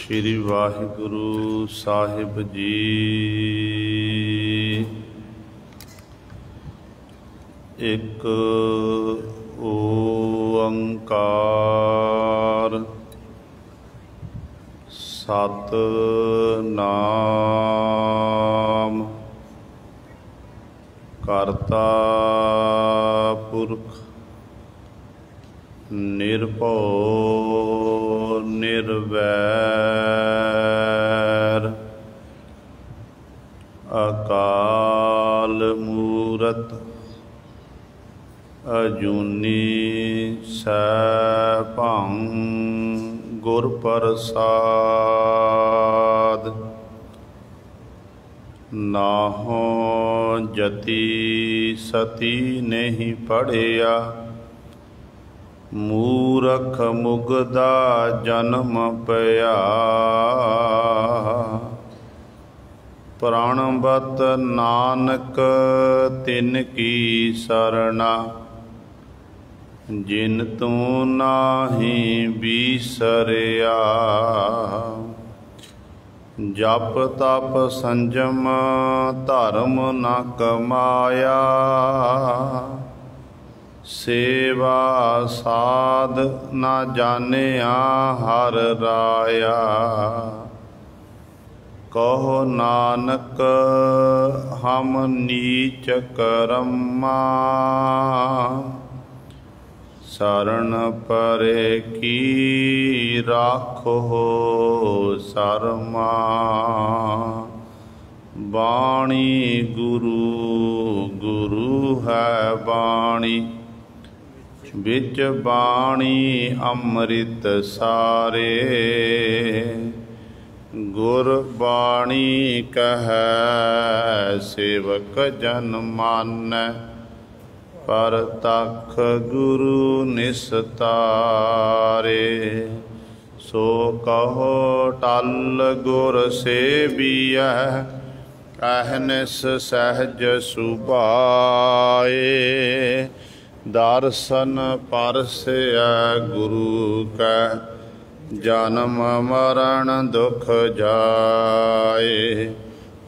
श्री वाहिगुरु साहिब जी। एक ओंकार सतनाम करता पुरख निर्भौ निर्वैर अकाल मूरत अजूनी सैभं गुर प्रसाद। नाहों जति सती नहीं पढ़िया मूरख मुगदा जन्म पया। प्राणवत नानक तिन की सरना जिन तू नाही बिसरिया। जप तप संजम धर्म न कमाया सेवा साध न जानिया हर राया। कहो नानक हम नीच करम्मा शरण परे की राखो शर्मा। बाणी गुरु गुरु है बाणी बिच बाणी अमृत सारे। गुर बाणी कहै सेवक जन मानै परतख गुरु निस्तारे। सो कहो टल गुर सेवियै अहनिस सहज सुभाए। दर्शन परसै गुरु कै जन्म मरण दुख जाए।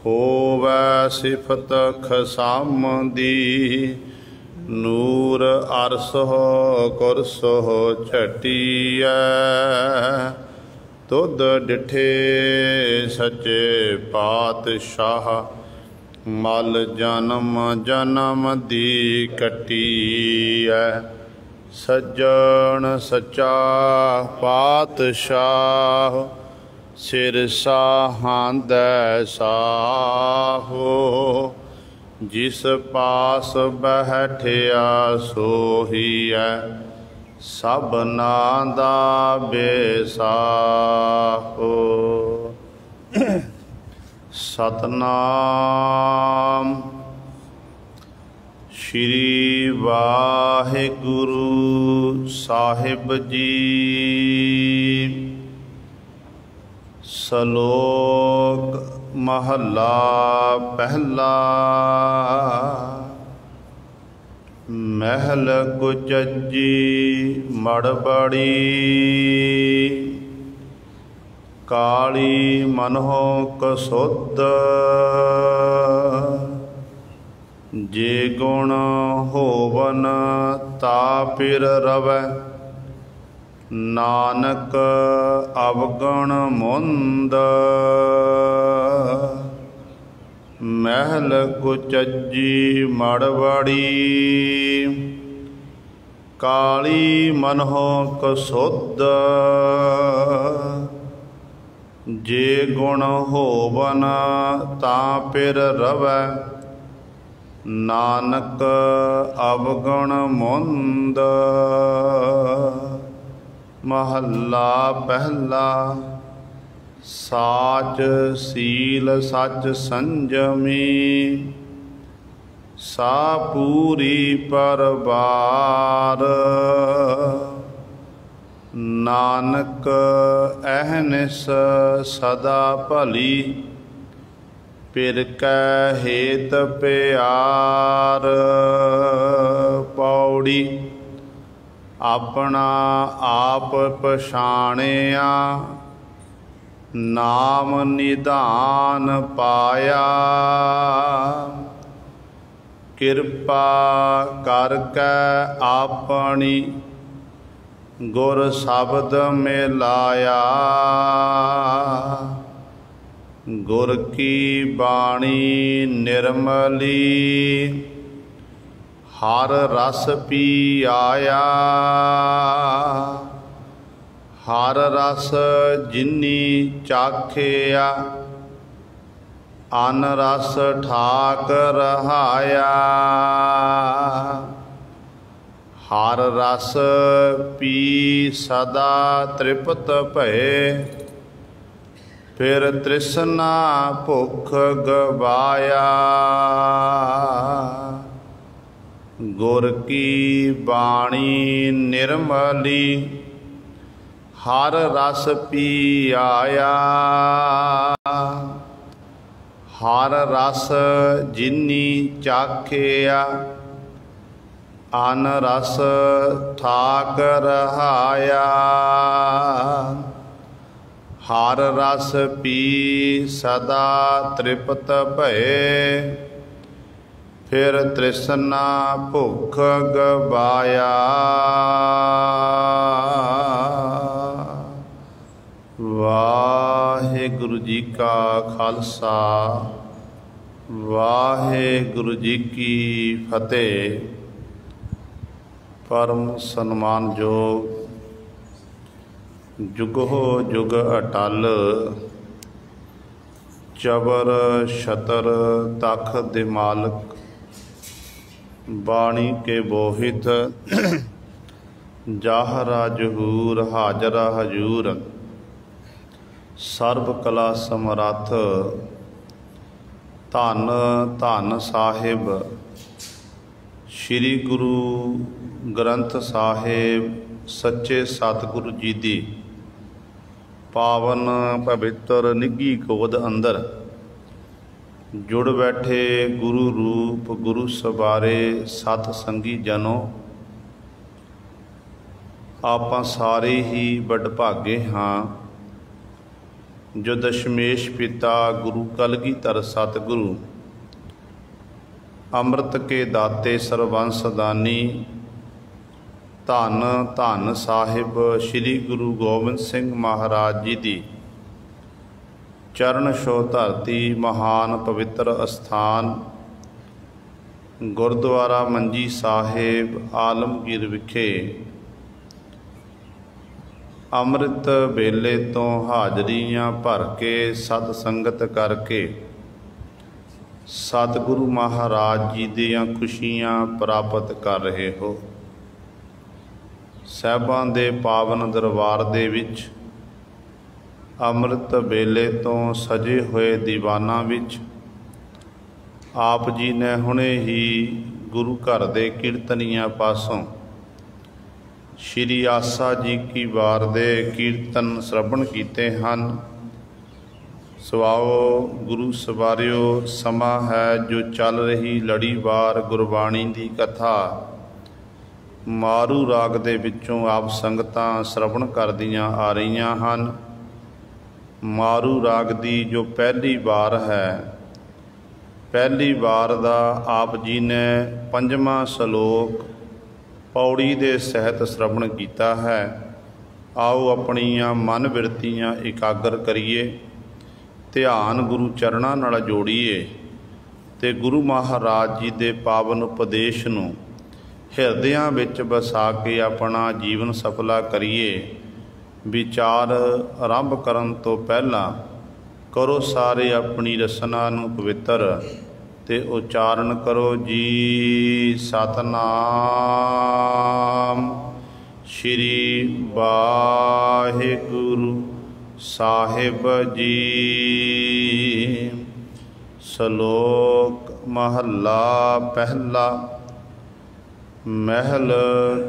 होवै सिफत खसामदी नूर अरसो कुरसो छटिया। तुद डिठे सच्चे पातशाह मल जन्म जन्म दी कटिया। सज्जन सच्चा पातशाह सिर साहांदै साहो। जिस पास बैठिया सोहिया सबना दा बेसाहो। सतनाम श्री वाहिगुरु साहिब जी। सलोक महला पहला। महल कुचजी मड़बड़ी काली मनहो कसुद। जे गुण होवन ता पिर रवै नानक अवगण मुंद। महल कुचजी मड़बड़ी काली मनहो कसुद। जे गुण होवन ता पिर रवै नानक अवगण मुंद। महला पहला। साच सील सच संजमी सा पूरी परवार। नानक अहनिस सदा भली पिर कै हेत प्यार। पौड़ी अपना आप पछाणिया नाम निधान पाया। किरपा करके आपनी गुर शब्द मिलाया। गुर की बाणी निर्मली हर रस पी आया। हर रस जिनी चाखिया अन रस ठाक रहाया। हर रस पी सदा तृप्त भये। फिर तृष्णा भुख गवाया। गुर की बाणी निर्मली हर रस पी आया। हर रस जिनी चाखिया अन रस ठाक रहाया। हर रस पी सदा तृप्त भये। फिर तृष्णा भुख गवाया। वाहिगुरु जी का खालसा वाहिगुरु जी की फतेह। परम सन्मानयोग जुगो जुग अटल चबर छतर तख दे मालक। बाणी के बोहित जाहरा जहूर हाजरा हजूर। सर्व कला समरथ धन धन साहिब। श्री गुरु ग्रंथ साहिब सच्चे सतगुरु जी दी पावन पवित्र निघी गोद अंदर जुड़ बैठे गुरु रूप गुरु सवारे सत संगी जनों। आपां सारे ही वडभागे हाँ जो दशमेश पिता गुरु कलगीधर सतगुरु अमृत के दाते सर्वंस दानी। धन धन साहिब श्री गुरु गोबिंद सिंह महाराज जी दी चरण छो धरती महान पवित्र अस्थान गुरुद्वारा मंजी साहिब आलमगीर विखे अमृत वेले तो हाजरियां भर के सत संगत करके सतगुरु महाराज जी दियां खुशियां प्राप्त कर रहे हो। साहिबां दे पावन दरबार दे विच अमृत वेले तो सजे हुए दीवाना विच आप जी ने हुणे ही गुरु घर दे कीर्तनियां पासों श्री आसा जी की वार दे कीर्तन श्रवण कीते हैं। सुआओ गुरु सवारियो समा है जो चल रही लड़ीवार गुरबाणी की कथा मारू राग दे विचों आप संगतां श्रवण करदियां आ रहीआं हन। मारू राग दी जो पहली वार है, पहली वार दा आप जी ने 5वां सलोक पौड़ी दे सहित श्रवण किया है। आओ अपनियां मन बिरतियां एकाग्र करिए, ध्यान गुरु चरणों नाल जोड़िए ते गुरु महाराज जी दे पावन उपदेश नूं हिरदियां विच बसा के अपना जीवन सफला करिए। विचार आरंभ करन तो पहला करो सारे अपनी रसना नूं पवित्र ते उचारण करो जी सतनाम श्री वाहिगुरु साहिब जी। श्लोक महला पहला। महल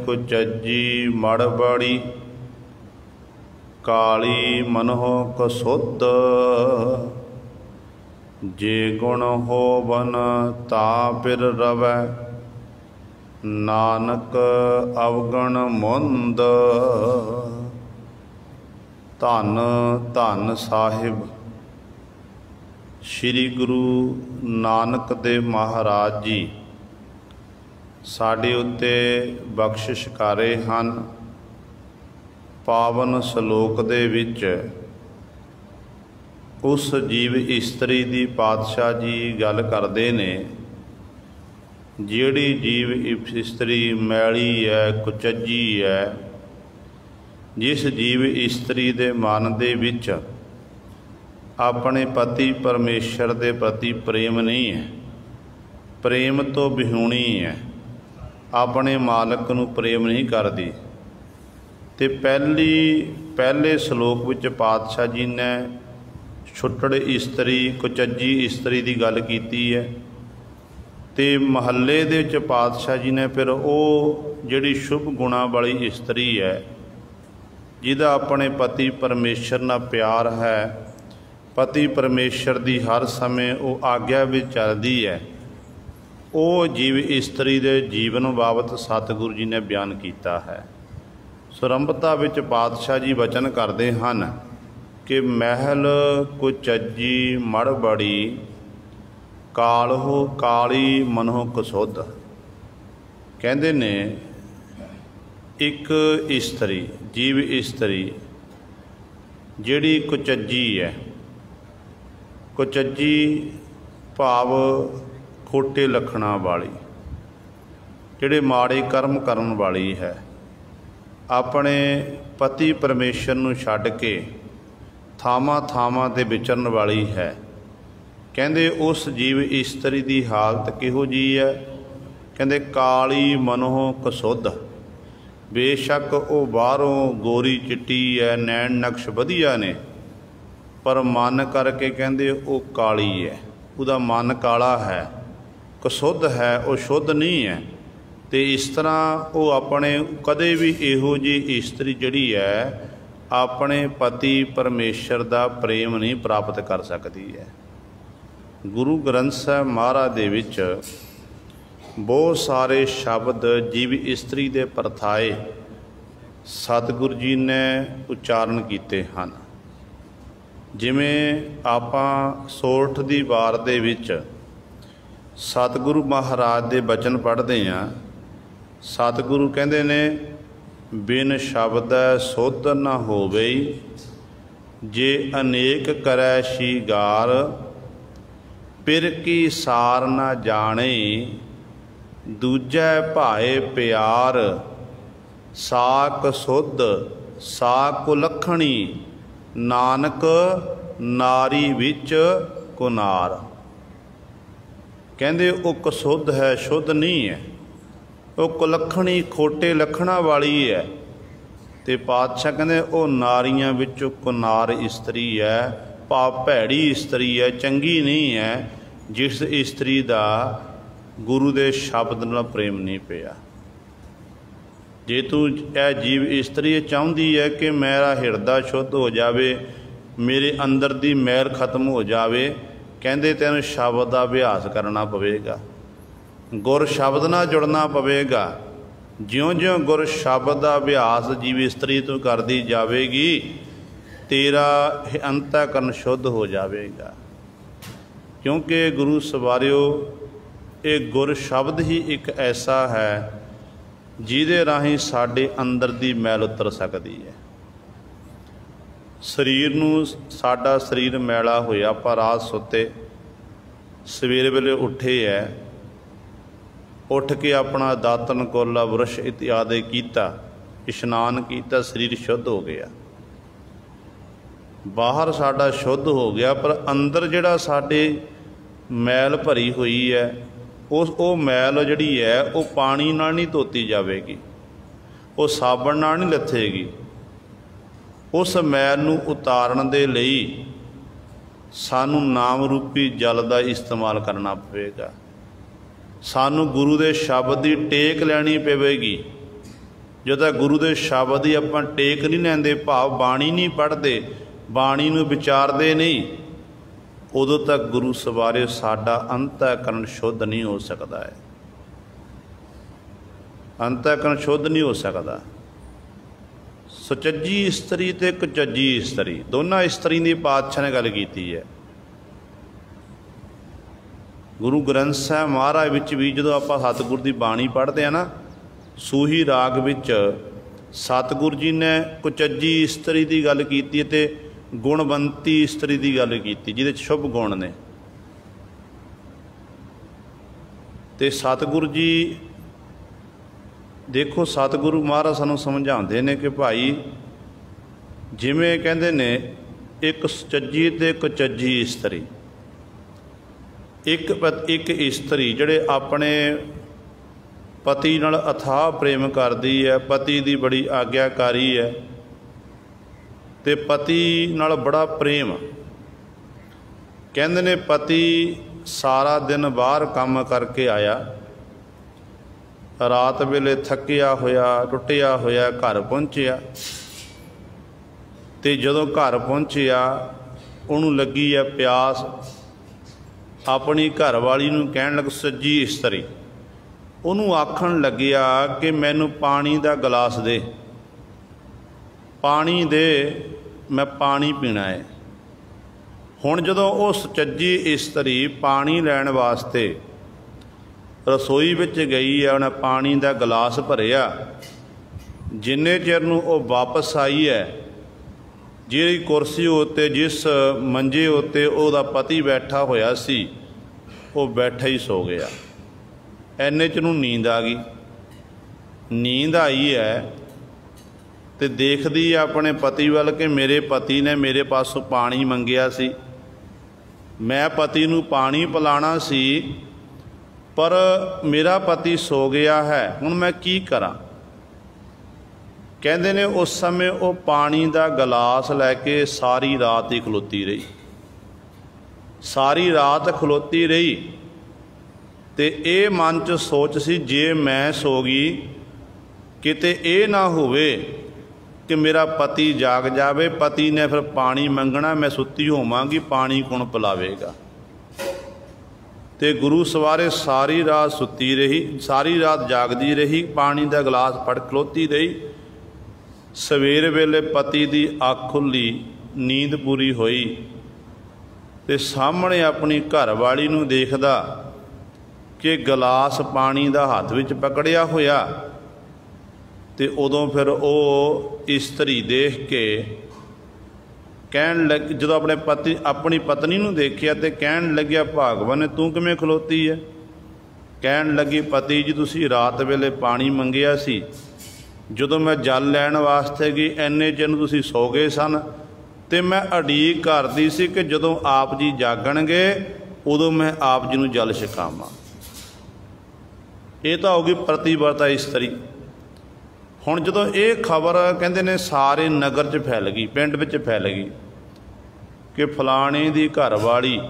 कुचजी मड़बड़ी काली मनहो कसुद्ध। जे गुण होवन ता पिर रवै नानक अवगण मुंद। ਧੰਨ ਧੰਨ ਸਾਹਿਬ ਸ੍ਰੀ ਗੁਰੂ ਨਾਨਕ ਦੇਵ ਮਹਾਰਾਜ ਜੀ ਸਾਡੇ ਉੱਤੇ ਬਖਸ਼ਿਸ਼ ਕਰ ਰਹੇ ਹਨ। ਪਾਵਨ ਸ਼ਲੋਕ ਦੇ ਵਿੱਚ ਉਸ ਜੀਵ ਇਸਤਰੀ ਦੀ ਪਾਤਸ਼ਾਹ ਜੀ ਗੱਲ ਕਰਦੇ ਨੇ, ਜਿਹੜੀ ਜੀਵ ਇਸਤਰੀ ਮੈਲੀ ਹੈ, ਕੁਚੱਜੀ ਹੈ, ਜਿਸ ਜੀਵ ਇਸਤਰੀ ਦੇ ਮਨ ਦੇ ਵਿੱਚ ਆਪਣੇ ਪਤੀ ਪਰਮੇਸ਼ਰ ਦੇ ਪ੍ਰਤੀ ਪ੍ਰੇਮ ਨਹੀਂ ਹੈ, ਪ੍ਰੇਮ ਤੋਂ ਵਿਹੂਣੀ ਹੈ, ਆਪਣੇ ਮਾਲਕ ਨੂੰ ਪ੍ਰੇਮ ਨਹੀਂ ਕਰਦੀ। ਤੇ ਪਹਿਲੇ ਸ਼ਲੋਕ ਵਿੱਚ ਪਾਤਸ਼ਾਹ ਜੀ ਨੇ ਛੁੱਟੜ ਇਸਤਰੀ, ਕੁਚੱਜੀ ਇਸਤਰੀ ਦੀ ਗੱਲ ਕੀਤੀ ਹੈ। ਤੇ ਮਹੱਲੇ ਦੇ ਵਿੱਚ ਪਾਤਸ਼ਾਹ ਜੀ ਨੇ ਫਿਰ ਉਹ ਜਿਹੜੀ ਸ਼ੁਭ ਗੁਣਾਂ ਵਾਲੀ ਇਸਤਰੀ ਹੈ, ਜਿਹਦਾ ਆਪਣੇ ਪਤੀ ਪਰਮੇਸ਼ਰ ਨਾਲ ਪਿਆਰ ਹੈ, ਪਤੀ ਪਰਮੇਸ਼ਰ ਦੀ ਹਰ ਸਮੇਂ ਉਹ ਆਗਿਆ ਵਿੱਚ ਚੱਲਦੀ ਹੈ, ਉਹ ਜੀਵ ਇਸਤਰੀ ਦੇ ਜੀਵਨ ਬਾਬਤ ਸਤਿਗੁਰੂ ਜੀ ਨੇ ਬਿਆਨ ਕੀਤਾ ਹੈ। ਸੁਰੰਭਤਾ ਵਿੱਚ ਪਾਤਸ਼ਾਹ ਜੀ ਵਚਨ ਕਰਦੇ ਹਨ ਕਿ ਮਹਿਲ ਕੁਚੱਜੀ ਮੜ ਬੜੀ, ਕਾਲਹੁ ਕਾਲੀ ਮਨਹੁ ਕਸੁੱਧ। ਕਹਿੰਦੇ ਨੇ ਇੱਕ ਇਸਤਰੀ, ਜੀਵ ਇਸਤਰੀ ਜਿਹੜੀ ਕੁਚੱਜੀ ਹੈ, ਕੁਚੱਜੀ ਭਾਵ ਖੋਟੇ ਲੱਖਣਾਂ ਵਾਲੀ, ਜਿਹੜੇ ਮਾੜੇ ਕਰਮ ਕਰਨ ਵਾਲੀ ਹੈ, ਆਪਣੇ ਪਤੀ ਪਰਮੇਸ਼ਰ ਨੂੰ ਛੱਡ ਕੇ ਥਾਵਾਂ ਥਾਵਾਂ 'ਤੇ ਵਿਚਰਨ ਵਾਲੀ ਹੈ। ਕਹਿੰਦੇ ਉਸ ਜੀਵ ਇਸਤਰੀ ਦੀ ਹਾਲਤ ਕਿਹੋ ਜਿਹੀ ਹੈ? ਕਹਿੰਦੇ ਕਾਲੀ ਮਨਹੁ ਕਸੁੱਧ। ਬੇਸ਼ੱਕ ਉਹ ਬਾਹਰੋਂ ਗੋਰੀ ਚਿੱਟੀ ਹੈ, ਨੈਣ ਨਕਸ਼ ਵਧੀਆ ਨੇ, ਪਰ ਮਨ ਕਰਕੇ ਕਹਿੰਦੇ ਉਹ ਕਾਲੀ ਹੈ, ਉਹਦਾ ਮਨ ਕਾਲਾ ਹੈ, ਕਸੁੱਧ ਹੈ, ਉਹ ਸ਼ੁੱਧ ਨਹੀਂ ਹੈ। ਤੇ ਇਸ ਤਰ੍ਹਾਂ ਉਹ ਆਪਣੇ ਕਦੇ ਵੀ ਇਹੋ ਜਿਹੀ ਇਸਤਰੀ ਜਿਹੜੀ ਹੈ ਆਪਣੇ ਪਤੀ ਪਰਮੇਸ਼ਰ ਦਾ ਪ੍ਰੇਮ ਨਹੀਂ ਪ੍ਰਾਪਤ ਕਰ ਸਕਦੀ ਹੈ। ਗੁਰੂ ਗ੍ਰੰਥ ਸਾਹਿਬ ਮਹਾਰਾਜ ਦੇ ਵਿੱਚ ਬਹੁਤ ਸਾਰੇ ਸ਼ਬਦ ਜੀਵ ਇਸਤਰੀ ਦੇ ਪਰਥਾਏ ਸਤਿਗੁਰੂ ਜੀ ਨੇ ਉਚਾਰਨ ਕੀਤੇ ਹਨ। ਜਿਵੇਂ ਆਪਾਂ ਸੋਰਠ ਦੀ ਵਾਰ ਦੇ ਵਿੱਚ ਸਤਿਗੁਰੂ ਮਹਾਰਾਜ ਦੇ ਬਚਨ ਪੜ੍ਹਦੇ ਹਾਂ। ਸਤਿਗੁਰੂ ਕਹਿੰਦੇ ਨੇ, ਬਿਨ ਸ਼ਬਦੈ ਸੁਧ ਨ ਹੋਵੇ, ਜੇ ਅਨੇਕ ਕਰੈ ਸ਼ਿਗਾਰ, ਪਿਰ ਕੀ ਸਾਰ ਨ ਜਾਣੇ, ਦੂਜੈ ਭਾਏ ਪਿਆਰ, ਸਾਕ ਸੁਧ ਸਾ ਕੁਲੱਖਣੀ, ਨਾਨਕ ਨਾਰੀ ਵਿੱਚ ਕੁਨਾਰ। ਕਹਿੰਦੇ ਉਹ ਕਸੁੱਧ ਹੈ, ਸ਼ੁੱਧ ਨਹੀਂ ਹੈ, ਉਹ ਕੁਲੱਖਣੀ ਖੋਟੇ ਲੱਖਣਾਂ ਵਾਲੀ ਹੈ। ਤੇ ਪਾਤਸ਼ਾਹ ਕਹਿੰਦੇ ਉਹ ਨਾਰੀਆਂ ਵਿੱਚੋਂ ਕੁਨਾਰ ਇਸਤਰੀ ਹੈ, ਭਾਵ ਭੈੜੀ ਇਸਤਰੀ ਹੈ, ਚੰਗੀ ਨਹੀਂ ਹੈ, ਜਿਸ ਇਸਤਰੀ ਦਾ ਗੁਰੂ ਦੇ ਸ਼ਬਦ ਨਾਲ ਪ੍ਰੇਮ ਨਹੀਂ ਪਿਆ। ਜੇ ਤੂੰ ਇਹ ਜੀਵ ਇਸਤਰੀ ਚਾਹੁੰਦੀ ਹੈ ਕਿ ਮੇਰਾ ਹਿਰਦਾ ਸ਼ੁੱਧ ਹੋ ਜਾਵੇ, ਮੇਰੇ ਅੰਦਰ ਦੀ ਮੈਲ ਖਤਮ ਹੋ ਜਾਵੇ, ਕਹਿੰਦੇ ਤੈਨੂੰ ਸ਼ਬਦ ਦਾ ਅਭਿਆਸ ਕਰਨਾ ਪਵੇਗਾ, ਗੁਰ ਸ਼ਬਦ ਨਾਲ ਜੁੜਨਾ ਪਵੇਗਾ। ਜਿਉਂ-ਜਿਉਂ ਗੁਰ ਸ਼ਬਦ ਦਾ ਅਭਿਆਸ ਜੀਵ ਇਸਤਰੀ ਤੋਂ ਕਰਦੀ ਜਾਵੇਗੀ, ਤੇਰਾ ਅੰਤःਕਰਨ ਸ਼ੁੱਧ ਹੋ ਜਾਵੇਗਾ। ਕਿਉਂਕਿ ਗੁਰੂ ਸਵਾਰਿਓ, ਇਹ ਗੁਰ ਸ਼ਬਦ ਹੀ ਇੱਕ ਐਸਾ ਹੈ ਜਿਹਦੇ ਰਾਹੀਂ ਸਾਡੇ ਅੰਦਰ ਦੀ ਮੈਲ ਉਤਰ ਸਕਦੀ ਹੈ। ਸਰੀਰ ਨੂੰ, ਸਾਡਾ ਸਰੀਰ ਮੈਲਾ ਹੋਇਆ, ਆਪਾਂ ਰਾਤ ਸੁੱਤੇ, ਸਵੇਰ ਵੇਲੇ ਉੱਠੇ ਹੈ, ਉੱਠ ਕੇ ਆਪਣਾ ਦਾਤਨ ਕੋਲਾ ਬੁਰਸ਼ ਇਤਿਆਦਿ ਕੀਤਾ, ਇਸ਼ਨਾਨ ਕੀਤਾ, ਸਰੀਰ ਸ਼ੁੱਧ ਹੋ ਗਿਆ, ਬਾਹਰ ਸਾਡਾ ਸ਼ੁੱਧ ਹੋ ਗਿਆ, ਪਰ ਅੰਦਰ ਜਿਹੜਾ ਸਾਡੇ ਮੈਲ ਭਰੀ ਹੋਈ ਹੈ, ਉਹ ਮੈਲ ਜਿਹੜੀ ਹੈ ਉਹ ਪਾਣੀ ਨਾਲ ਨਹੀਂ ਧੋਤੀ ਜਾਵੇਗੀ, ਉਹ ਸਾਬਣ ਨਾਲ ਨਹੀਂ ਲੱਥੇਗੀ। ਉਸ ਮੈਲ ਨੂੰ ਉਤਾਰਨ ਦੇ ਲਈ ਸਾਨੂੰ ਨਾਮ ਰੂਪੀ ਜਲ ਦਾ ਇਸਤੇਮਾਲ ਕਰਨਾ ਪਵੇਗਾ, ਸਾਨੂੰ ਗੁਰੂ ਦੇ ਸ਼ਬਦ ਦੀ ਟੇਕ ਲੈਣੀ ਪਵੇਗੀ। ਜਦੋਂ ਗੁਰੂ ਦੇ ਸ਼ਬਦ ਦੀ ਆਪਾਂ ਟੇਕ ਨਹੀਂ ਲੈਂਦੇ, ਭਾਵ ਬਾਣੀ ਨਹੀਂ ਪੜ੍ਹਦੇ, ਬਾਣੀ ਨੂੰ ਵਿਚਾਰਦੇ ਨਹੀਂ, ਉਦੋਂ ਤੱਕ ਗੁਰੂ ਸਵਾਰੇ ਸਾਡਾ ਅੰਤःਕਰਨ ਸ਼ੁੱਧ ਨਹੀਂ ਹੋ ਸਕਦਾ ਹੈ, ਅੰਤःਕਰਨ ਸ਼ੁੱਧ ਨਹੀਂ ਹੋ ਸਕਦਾ। ਸੁਚੱਜੀ ਇਸਤਰੀ ਤੇ ਕੁਚੱਜੀ ਇਸਤਰੀ, ਦੋਨਾਂ ਇਸਤਰੀ ਦੀ ਪਾਤਸ਼ਾਹ ਨੇ ਗੱਲ ਕੀਤੀ ਹੈ। ਗੁਰੂ ਗ੍ਰੰਥ ਸਾਹਿਬ ਮਹਾਰਾਜ ਵਿੱਚ ਵੀ ਜਦੋਂ ਆਪਾਂ ਸਤਿਗੁਰ ਦੀ ਬਾਣੀ ਪੜ੍ਹਦੇ ਹਾਂ ਨਾ, ਸੂਹੀ ਰਾਗ ਵਿੱਚ ਸਤਿਗੁਰ ਜੀ ਨੇ ਕੁਚੱਜੀ ਇਸਤਰੀ ਦੀ ਗੱਲ ਕੀਤੀ ਅਤੇ ਗੁਣਵੰਤੀ ਇਸਤਰੀ ਦੀ ਗੱਲ ਕੀਤੀ, ਜਿਹਦੇ 'ਚ ਸ਼ੁਭ ਗੁਣ ਨੇ। ਅਤੇ ਸਤਿਗੁਰੂ ਜੀ ਦੇਖੋ, ਸਤਿਗੁਰੂ ਮਹਾਰਾਜ ਸਾਨੂੰ ਸਮਝਾਉਂਦੇ ਨੇ ਕਿ ਭਾਈ ਜਿਵੇਂ ਕਹਿੰਦੇ ਨੇ ਇੱਕ ਸੁਚੱਜੀ ਅਤੇ ਕੁਚੱਜੀ ਇਸਤਰੀ, ਇੱਕ ਇਸਤਰੀ ਜਿਹੜੇ ਆਪਣੇ ਪਤੀ ਨਾਲ ਅਥਾਹ ਪ੍ਰੇਮ ਕਰਦੀ ਹੈ, ਪਤੀ ਦੀ ਬੜੀ ਆਗਿਆਕਾਰੀ ਹੈ ਅਤੇ ਪਤੀ ਨਾਲ ਬੜਾ ਪ੍ਰੇਮ। ਕਹਿੰਦੇ ਨੇ ਪਤੀ ਸਾਰਾ ਦਿਨ ਬਾਹਰ ਕੰਮ ਕਰਕੇ ਆਇਆ, ਰਾਤ ਵੇਲੇ ਥੱਕਿਆ ਹੋਇਆ ਟੁੱਟਿਆ ਹੋਇਆ ਘਰ ਪਹੁੰਚਿਆ, ਅਤੇ ਜਦੋਂ ਘਰ ਪਹੁੰਚਿਆ ਉਹਨੂੰ ਲੱਗੀ ਹੈ ਪਿਆਸ, ਆਪਣੀ ਘਰਵਾਲੀ ਨੂੰ ਕਹਿਣ ਲੱਗ, ਸੱਜੀ ਇਸਤਰੀ ਉਹਨੂੰ ਆਖਣ ਲੱਗਿਆ ਕਿ ਮੈਨੂੰ ਪਾਣੀ ਦਾ ਗਲਾਸ ਦੇ, ਪਾਣੀ ਦੇ, ਮੈਂ ਪਾਣੀ ਪੀਣਾ ਹੈ। ਹੁਣ ਜਦੋਂ ਉਹ ਸੁਚੱਜੀ ਇਸਤਰੀ ਪਾਣੀ ਲੈਣ ਵਾਸਤੇ ਰਸੋਈ ਵਿੱਚ ਗਈ ਹੈ, ਉਹਨੇ ਪਾਣੀ ਦਾ ਗਲਾਸ ਭਰਿਆ, ਜਿੰਨੇ ਚਿਰ ਨੂੰ ਉਹ ਵਾਪਸ ਆਈ ਹੈ, ਜਿਹੜੀ ਕੁਰਸੀ ਉੱਤੇ ਜਿਸ ਮੰਜੇ ਉੱਤੇ ਉਹਦਾ ਪਤੀ ਬੈਠਾ ਹੋਇਆ ਸੀ, ਉਹ ਬੈਠਾ ਹੀ ਸੋ ਗਿਆ। ਐਨੇ 'ਚ ਨੂੰ ਨੀਂਦ ਆ ਗਈ। ਨੀਂਦ ਆਈ ਹੈ ਅਤੇ ਦੇਖਦੀ ਆਪਣੇ ਪਤੀ ਵੱਲ ਕਿ ਮੇਰੇ ਪਤੀ ਨੇ ਮੇਰੇ ਪਾਸੋਂ ਪਾਣੀ ਮੰਗਿਆ ਸੀ, ਮੈਂ ਪਤੀ ਨੂੰ ਪਾਣੀ ਪਿਲਾਉਣਾ ਸੀ, ਪਰ ਮੇਰਾ ਪਤੀ ਸੋ ਗਿਆ ਹੈ, ਹੁਣ ਮੈਂ ਕੀ ਕਰਾਂ। ਕਹਿੰਦੇ ਨੇ ਉਸ ਸਮੇਂ ਉਹ ਪਾਣੀ ਦਾ ਗਲਾਸ ਲੈ ਕੇ ਸਾਰੀ ਰਾਤ ਹੀ ਖਲੋਤੀ ਰਹੀ, ਸਾਰੀ ਰਾਤ ਖਲੋਤੀ ਰਹੀ। ਅਤੇ ਇਹ ਮਨ 'ਚ ਸੋਚ ਸੀ, ਜੇ ਮੈਂ ਸੋ ਗਈ ਕਿਤੇ ਇਹ ਨਾ ਹੋਵੇ ਕਿ ਮੇਰਾ ਪਤੀ ਜਾਗ ਜਾਵੇ, ਪਤੀ ਨੇ ਫਿਰ ਪਾਣੀ ਮੰਗਣਾ, ਮੈਂ ਸੁੱਤੀ ਹੋਵਾਂਗੀ, ਪਾਣੀ ਕੌਣ ਪਿਲਾਵੇਗਾ। ਅਤੇ ਗੁਰੂ ਸਵਾਰੇ ਸਾਰੀ ਰਾਤ ਸੁੱਤੀ ਰਹੀ, ਸਾਰੀ ਰਾਤ ਜਾਗਦੀ ਰਹੀ, ਪਾਣੀ ਦਾ ਗਲਾਸ ਫੜ ਖਲੋਤੀ ਰਹੀ। ਸਵੇਰ ਵੇਲੇ ਪਤੀ ਦੀ ਅੱਖ ਖੁੱਲ੍ਹੀ, ਨੀਂਦ ਪੂਰੀ ਹੋਈ, ਅਤੇ ਸਾਹਮਣੇ ਆਪਣੀ ਘਰਵਾਲੀ ਨੂੰ ਦੇਖਦਾ ਕਿ ਗਲਾਸ ਪਾਣੀ ਦਾ ਹੱਥ ਵਿੱਚ ਪਕੜਿਆ ਹੋਇਆ। ਅਤੇ ਉਦੋਂ ਫਿਰ ਉਹ ਇਸਤਰੀ ਦੇਖ ਕੇ ਕਹਿਣ ਲੱਗ, ਜਦੋਂ ਆਪਣੀ ਪਤਨੀ ਨੂੰ ਦੇਖਿਆ ਅਤੇ ਕਹਿਣ ਲੱਗਿਆ, ਭਾਗਵਾਨ ਤੂੰ ਕਿਵੇਂ ਖਲੋਤੀ ਹੈ। ਕਹਿਣ ਲੱਗੀ, ਪਤੀ ਜੀ ਤੁਸੀਂ ਰਾਤ ਵੇਲੇ ਪਾਣੀ ਮੰਗਿਆ ਸੀ, ਜਦੋਂ ਮੈਂ ਜਲ ਲੈਣ ਵਾਸਤੇ ਗਈ ਐਨੇ ਚਿਰ ਨੂੰ ਤੁਸੀਂ ਸੋ ਗਏ ਸਨ, ਅਤੇ ਮੈਂ ਉਡੀਕ ਕਰਦੀ ਸੀ ਕਿ ਜਦੋਂ ਆਪ ਜੀ ਜਾਗਣਗੇ ਉਦੋਂ ਮੈਂ ਆਪ ਜੀ ਨੂੰ ਜਲ ਛਕਾਵਾਂ। ਇਹ ਤਾਂ ਹੋ ਗਈ ਪ੍ਰਤੀਵਰਤਾ ਇਸਤਰੀ। ਹੁਣ ਜਦੋਂ ਇਹ ਖਬਰ ਕਹਿੰਦੇ ਨੇ ਸਾਰੇ ਨਗਰ 'ਚ ਫੈਲ ਗਈ, ਪਿੰਡ ਵਿੱਚ ਫੈਲ ਗਈ ਕਿ ਫਲਾਣੇ ਦੀ ਘਰਵਾਲੀ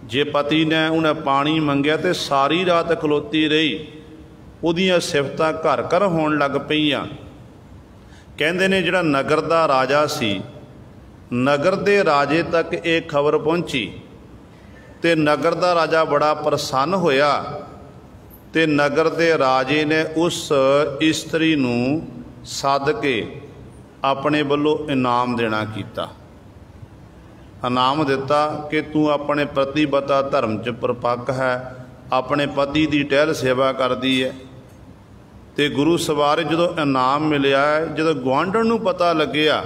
ਜੇ ਪਤੀ ਨੇ ਉਹਨੇ ਪਾਣੀ ਮੰਗਿਆ ਅਤੇ ਸਾਰੀ ਰਾਤ ਖਲੋਤੀ ਰਹੀ, ਉਹਦੀਆਂ ਸਿਫਤਾਂ ਘਰ ਘਰ ਹੋਣ ਲੱਗ ਪਈਆਂ। ਕਹਿੰਦੇ ਨੇ ਜਿਹੜਾ ਨਗਰ ਦਾ ਰਾਜਾ ਸੀ, ਨਗਰ ਦੇ ਰਾਜੇ ਤੱਕ ਇਹ ਖਬਰ ਪਹੁੰਚੀ, ਅਤੇ ਨਗਰ ਦਾ ਰਾਜਾ ਬੜਾ ਪ੍ਰਸੰਨ ਹੋਇਆ, ਅਤੇ ਨਗਰ ਦੇ ਰਾਜੇ ਨੇ ਉਸ ਇਸਤਰੀ ਨੂੰ ਸੱਦ ਕੇ ਆਪਣੇ ਵੱਲੋਂ ਇਨਾਮ ਦੇਣਾ ਕੀਤਾ। ਇਨਾਮ ਦਿੱਤਾ ਕਿ ਤੂੰ ਆਪਣੇ ਪ੍ਰਤੀਬੱਧਤਾ ਧਰਮ 'ਚ ਪਰਪੱਕ ਹੈ, ਆਪਣੇ ਪਤੀ ਦੀ ਟਹਿਲ ਸੇਵਾ ਕਰਦੀ ਹੈ। ਅਤੇ ਗੁਰੂ ਸਵਾਰੇ ਜਦੋਂ ਇਨਾਮ ਮਿਲਿਆ, ਜਦੋਂ ਗੁਆਂਢਣ ਨੂੰ ਪਤਾ ਲੱਗਿਆ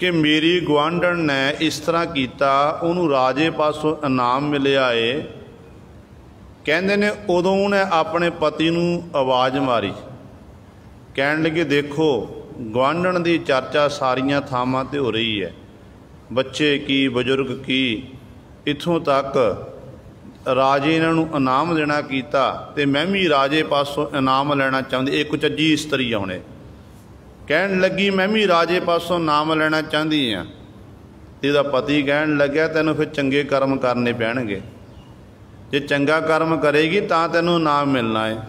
ਕਿ ਮੇਰੀ ਗੁਆਂਢਣ ਨੇ ਇਸ ਤਰ੍ਹਾਂ ਕੀਤਾ, ਉਹਨੂੰ ਰਾਜੇ ਪਾਸੋਂ ਇਨਾਮ ਮਿਲਿਆ ਏ, ਕਹਿੰਦੇ ਨੇ ਉਦੋਂ ਉਹਨੇ ਆਪਣੇ ਪਤੀ ਨੂੰ ਆਵਾਜ਼ ਮਾਰੀ, ਕਹਿਣ ਲੱਗੇ ਦੇਖੋ ਗੁਆਂਢਣ ਦੀ ਚਰਚਾ ਸਾਰੀਆਂ ਥਾਵਾਂ 'ਤੇ ਹੋ ਰਹੀ ਹੈ, ਬੱਚੇ ਕੀ ਬਜ਼ੁਰਗ ਕੀ, ਇੱਥੋਂ ਤੱਕ ਰਾਜੇ ਇਹਨਾਂ ਨੂੰ ਇਨਾਮ ਦੇਣਾ ਕੀਤਾ, ਅਤੇ ਮੈਂ ਵੀ ਰਾਜੇ ਪਾਸੋਂ ਇਨਾਮ ਲੈਣਾ ਚਾਹੁੰਦੀ। ਇਹ ਕੁਚੱਜੀ ਇਸਤਰੀ ਆਉਣੇ ਕਹਿਣ ਲੱਗੀ, ਮੈਂ ਵੀ ਰਾਜੇ ਪਾਸੋਂ ਇਨਾਮ ਲੈਣਾ ਚਾਹੁੰਦੀ ਹਾਂ। ਇਹਦਾ ਪਤੀ ਕਹਿਣ ਲੱਗਿਆ, ਤੈਨੂੰ ਫਿਰ ਚੰਗੇ ਕਰਮ ਕਰਨੇ ਪੈਣਗੇ, ਜੇ ਚੰਗਾ ਕਰਮ ਕਰੇਗੀ ਤਾਂ ਤੈਨੂੰ ਇਨਾਮ ਮਿਲਣਾ ਹੈ।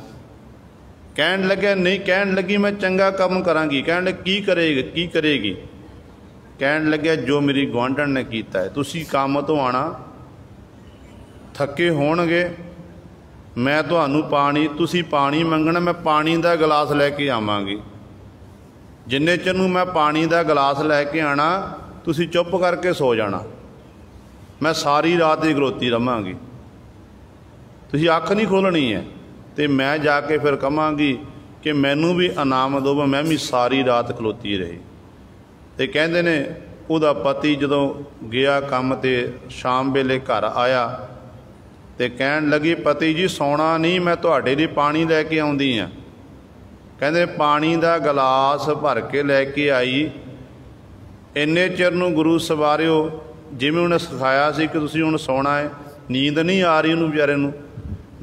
ਕਹਿਣ ਲੱਗਿਆ ਨਹੀਂ, ਕਹਿਣ ਲੱਗੀ ਮੈਂ ਚੰਗਾ ਕੰਮ ਕਰਾਂਗੀ। ਕਹਿਣ ਲੱਗੇ ਕੀ ਕਰੇਗੀ। ਕਹਿਣ ਲੱਗਿਆ ਜੋ ਮੇਰੀ ਗੁਆਂਢਣ ਨੇ ਕੀਤਾ ਹੈ। ਤੁਸੀਂ ਕੰਮ ਤੋਂ ਆਉਣਾ, ਥੱਕੇ ਹੋਣਗੇ, ਮੈਂ ਤੁਹਾਨੂੰ ਤੁਸੀਂ ਪਾਣੀ ਮੰਗਣਾ, ਮੈਂ ਪਾਣੀ ਦਾ ਗਲਾਸ ਲੈ ਕੇ ਆਵਾਂਗੀ। जिन्ने चਿਰ ਨੂੰ मैं पानी का गिलास लैके आना तुसी चुप करके सो जाना, मैं सारी रात ही खलोती रहांगी, तुसी अख नहीं खोलनी है। तो मैं जाके फिर कहांगी कि मैनू भी इनाम दो, मैं भी सारी रात खलोती रही। तो कहते ने उहदा पति जदों गया काम ते शाम वेले घर आया तो कहन लगी, पति जी सौना नहीं, मैं तुहाडे लई पानी लैके आउंदी हाँ। कहते पानी का गिलास भर के लैके आई, इन्ने चिर नूं गुरु सवारिओ जिवें उन्हें सिखाया सी कि तुसीं हुण सौना है, नींद नहीं आ रही उन्होंने बेचारे नूं,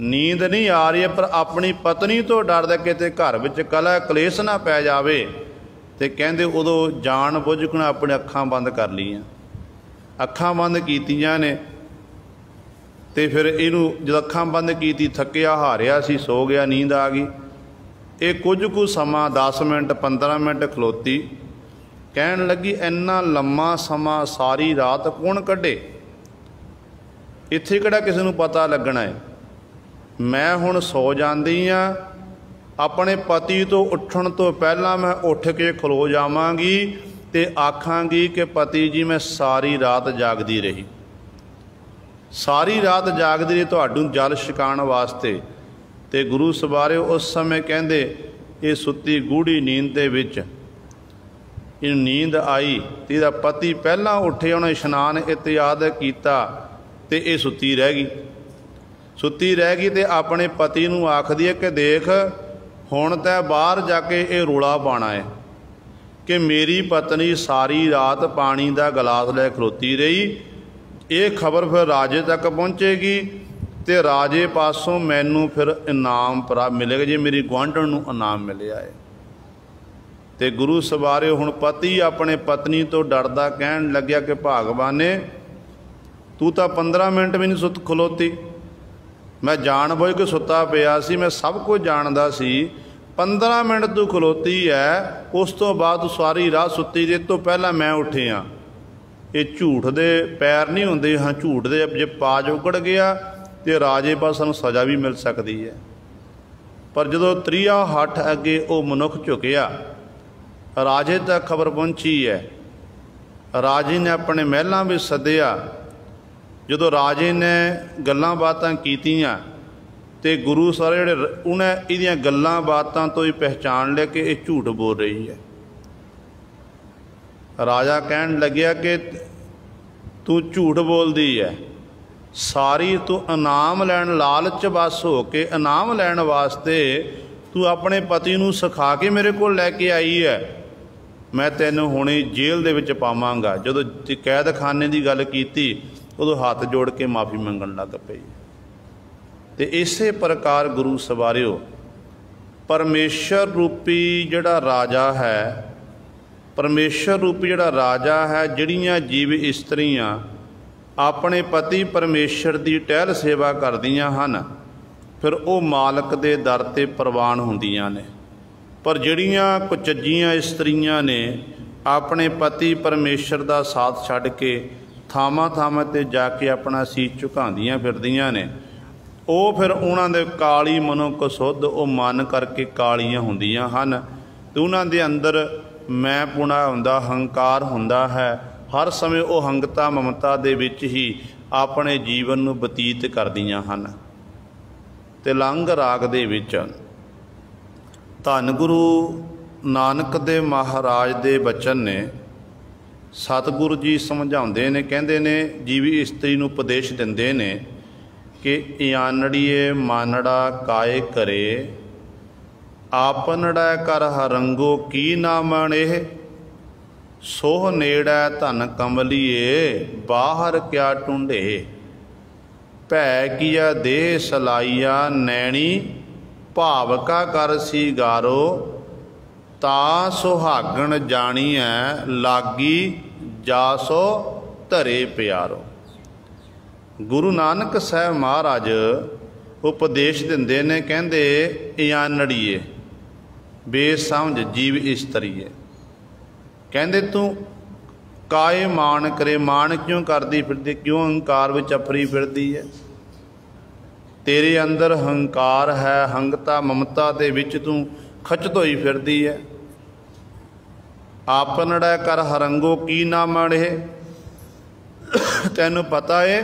नींद नहीं आ रही है, पर अपनी पत्नी तो डरदा किते घर विच कलह कलेश ना पै जावे। तो कहते उदों जान बुझ के अपने अखां बंद कर लईआं, अखां बंद कीतियां ने। तो फिर इनू जब अखां बंद की थकिया हारिया सी, सो गया, नींद आ गई। ये कुछ कु समा 10 मिनट 15 मिनट खलोती, कहन लगी इन्ना लम्मा समा सारी रात कौन कढे, इत्थे किहड़ा किसी नूं पता लगना है। मैं हुण सो जांदी हाँ, अपने पति तो उठण तो पहला मैं उठ के खलो जावांगी ते आखांगी कि पति जी मैं सारी रात जागदी रही, सारी रात जागदी रही तुहाडू जल छकाउण वास्ते। ते गुरु सवारे उस समय कहंदे ये सुत्ती गूढ़ी नींद दे विच इन नींद आई ते इहदा पति पहला उठे, उन्हें इशनान इत्याद कीता ते ये सुत्ती रह गई, सुत्ती रह गई। ते अपने पति नूं आखदी है कि देख हुण तैं बाहर जाके ये रोला पाना है कि मेरी पत्नी सारी रात पानी का गिलास लै खलोती रही, ये खबर फिर राजे तक पहुँचेगी तो राजे पासों मैनू फिर इनाम प्राप्त मिलेगा, जे मेरी गुआंढण नूं इनाम मिलिया है। तो गुरु सवारे हुण पति अपने पत्नी तो डरदा कहन लग्या कि भागवाने तू तो 15 मिनट भी नहीं सुत खलोती, मैं जान बुझ के सुता पिया सी, मैं सब कुछ जानदा सी, 15 मिनट तू खलोती है, उस तो बाद सारी रात सुती रही, तो पहला मैं उठी हाँ। ये झूठ दे पैर नहीं होंदे, हाँ झूठ दे जे पाज उगड़ गया तो राजे पास सानूं सज़ा भी मिल सकती है। पर जदों त्रीआ हठ अगे वो मनुख झुकिया, राजे तक खबर पहुँची है, राजे ने अपने महलों भी सद्दिया। जदों राजे ने गल्लां बातां कीतियां ते गुरु सारे जिहड़े उन्हें इहदियां गल्लां बातां तो ही पहचान लिया कि ये झूठ बोल रही है। राजा कहन लग्या कि तू झूठ बोलदी है, सारी तू इनाम लैण लालच बस हो के इनाम लैण वास्ते तू अपने पति नूं सिखा के मेरे कोल लैके आई है, मैं तैनूं हुणे जेल दे विच पावांगा। जदों कैद खाने की गल कीती उदों हाथ जोड़ के माफ़ी मंगण लग पई। तो इसे प्रकार गुरु सवारिओ परमेश्वर रूपी जिहड़ा राजा है, परमेश्वर रूपी जिहड़ा राजा है, जिहड़ियां जीव इस्त्रियां अपने पति परमेश्वर की टहल सेवा करदियां हन, फिर वो मालक दे दर ते प्रवान हुंदियां ने। पर जिहड़ियां कुचज्जियां इस्त्रियां ने अपने पति परमेश्वर का साथ छड्ड के थावां थावां ते जाके अपना सीस झुकांदियां फिरदियां ने, ਉਹ फिर उन्होंने काली मनुख सुध वो मन करके कालियां हुंदियां हन। तो उन्होंने अंदर मैं पुणा हुंदा, हंकार हुंदा है, हर समय वो हंगता ममता दे विच ही अपने जीवन नूं बतीत करदियां हन। ते लंघ राग दे विच धन गुरु नानक देव महाराज दे बचन ने सतगुरु जी समझाउंदे ने, कहंदे ने जीवी इस्त्री नूं उपदेश दिंदे ने कि इयानड़िए मानड़ा काय करे, आपनड़ा कर हरंगो की ना मणेह, सोह नेड़ै धन कमलिए बाहर क्या ढूंढे, भै किया देह सलाइया नैणी भाव का कर सीगारो, ता सुहागण जानिए लागी जासो धरे प्यारो। गुरु नानक साहब महाराज उपदेश दिंदे ने, कहंदे इयानड़िए बेसमझ जीव इस्तरीए, कहंदे तू काए मान करे, मान क्यों करदी फिरदी, क्यों हंकार विच अफरी फिरदी है, तेरे अंदर हंकार है, हंगता ममता दे विच तू खचत होई फिरदी है। ਆਪਨੜਾ ਕਰ ਹਰੰਗੋ ਕੀ ਨਾ ਮੜੇ। ਤੈਨੂੰ ਪਤਾ ਹੈ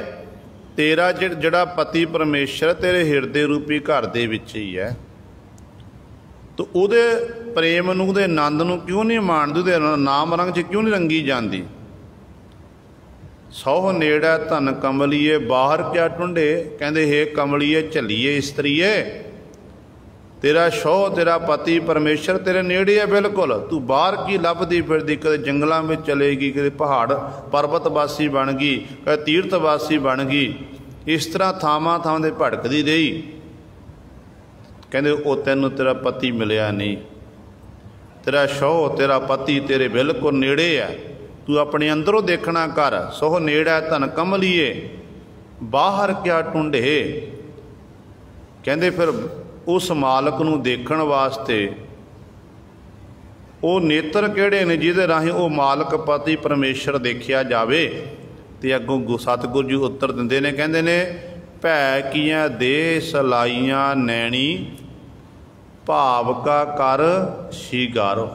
ਤੇਰਾ ਜਿਹੜਾ ਪਤੀ ਪਰਮੇਸ਼ਰ ਤੇਰੇ ਹਿਰਦੇ ਰੂਪੀ ਘਰ ਦੇ ਵਿੱਚ ਹੀ ਹੈ, ਤੂੰ ਉਹਦੇ ਪ੍ਰੇਮ ਨੂੰ, ਉਹਦੇ ਆਨੰਦ ਨੂੰ ਕਿਉਂ ਨਹੀਂ ਮਾਣਦੀ, ਉਹਦੇ ਨਾਮ ਰੰਗ 'ਚ ਕਿਉਂ ਨਹੀਂ ਰੰਗੀ ਜਾਂਦੀ। ਸੌ ਨੇੜਾ ਧਨ ਕਮਲੀਏ ਬਾਹਰ ਕਿਆ ਟੁੰਡੇ। ਕਹਿੰਦੇ ਹੇ ਕਮਲੀਏ ਝੱਲੀਏ ਇਸਤਰੀਏ, ਤੇਰਾ ਸ਼ੌਹ ਤੇਰਾ ਪਤੀ ਪਰਮੇਸ਼ਰ ਤੇਰੇ ਨੇੜੇ ਹੈ ਬਿਲਕੁਲ, ਤੂੰ ਬਾਹਰ ਕੀ ਲੱਭਦੀ ਫਿਰਦੀ। ਕਦੇ ਜੰਗਲਾਂ ਵਿੱਚ ਚਲੇਗੀ, ਕਦੇ ਪਹਾੜ ਪਰਬਤ ਵਾਸੀ ਬਣ ਗਈ, ਕਦੇ ਤੀਰਥ ਵਾਸੀ ਬਣ ਗਈ, ਇਸ ਤਰ੍ਹਾਂ ਥਾਵਾਂ ਥਾਵਾਂ ਦੇ ਭਟਕਦੀ ਰਹੀ। ਕਹਿੰਦੇ ਉਹ ਤੈਨੂੰ ਤੇਰਾ ਪਤੀ ਮਿਲਿਆ ਨਹੀਂ। ਤੇਰਾ ਸ਼ੌਹ ਤੇਰਾ ਪਤੀ ਤੇਰੇ ਬਿਲਕੁਲ ਨੇੜੇ ਹੈ, ਤੂੰ ਆਪਣੇ ਅੰਦਰੋਂ ਦੇਖਣਾ ਕਰ। ਸੋਹ ਨੇੜਾ ਧਨ ਕਮਲੀਏ ਬਾਹਰ ਕਿਆ ਟੁੰਡੇ। ਕਹਿੰਦੇ ਫਿਰ ਉਸ ਮਾਲਕ ਨੂੰ ਦੇਖਣ ਵਾਸਤੇ ਉਹ ਨੇਤਰ ਕਿਹੜੇ ਨੇ ਜਿਹਦੇ ਰਾਹੀਂ ਉਹ ਮਾਲਕ ਪਤੀ ਪਰਮੇਸ਼ਰ ਦੇਖਿਆ ਜਾਵੇ। ਤੇ ਅੱਗੋਂ ਸਤਿਗੁਰੂ ਜੀ ਉੱਤਰ ਦਿੰਦੇ ਨੇ, ਕਹਿੰਦੇ ਨੇ ਭੈ ਕੀਆਂ ਦੇ ਸਲਾਈਆਂ ਨੈਣੀ ਭਾਵ ਕਾ ਕਰ ਸ਼ਿਗਾਰੋ।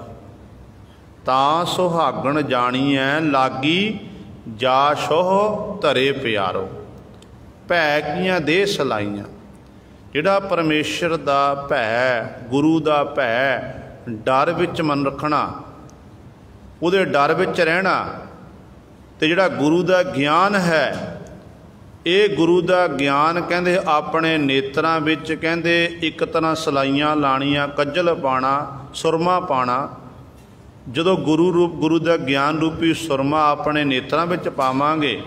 ਤਾਂ ਸੁਹਾਗਣ ਜਾਣੀਐ ਲਾਗੀ ਜਾ ਸ਼ੋਹ ਧਰੇ ਪਿਆਰੋ। ਭੈ ਕੀਆਂ ਦੇ ਸਲਾਈਆਂ, ਜਿਹੜਾ ਪਰਮੇਸ਼ਰ ਦਾ ਭੈ, ਗੁਰੂ ਦਾ ਭੈ, ਡਰ ਵਿੱਚ ਮਨ ਰੱਖਣਾ, ਉਹਦੇ ਡਰ ਵਿੱਚ ਰਹਿਣਾ, ਤੇ ਜਿਹੜਾ ਗੁਰੂ ਦਾ ਗਿਆਨ ਹੈ, ਇਹ ਗੁਰੂ ਦਾ ਗਿਆਨ ਕਹਿੰਦੇ ਆਪਣੇ ਨੇਤਰਾਂ ਵਿੱਚ ਕਹਿੰਦੇ ਇੱਕ ਤਰ੍ਹਾਂ ਸਲਾਈਆਂ ਲਾਣੀਆਂ, ਕੱਜਲ ਪਾਉਣਾ, ਸੁਰਮਾ ਪਾਉਣਾ। ਜਦੋਂ ਗੁਰੂ ਦਾ ਗਿਆਨ ਰੂਪੀ ਸੁਰਮਾ ਆਪਣੇ ਨੇਤਰਾਂ ਵਿੱਚ ਪਾਵਾਂਗੇ,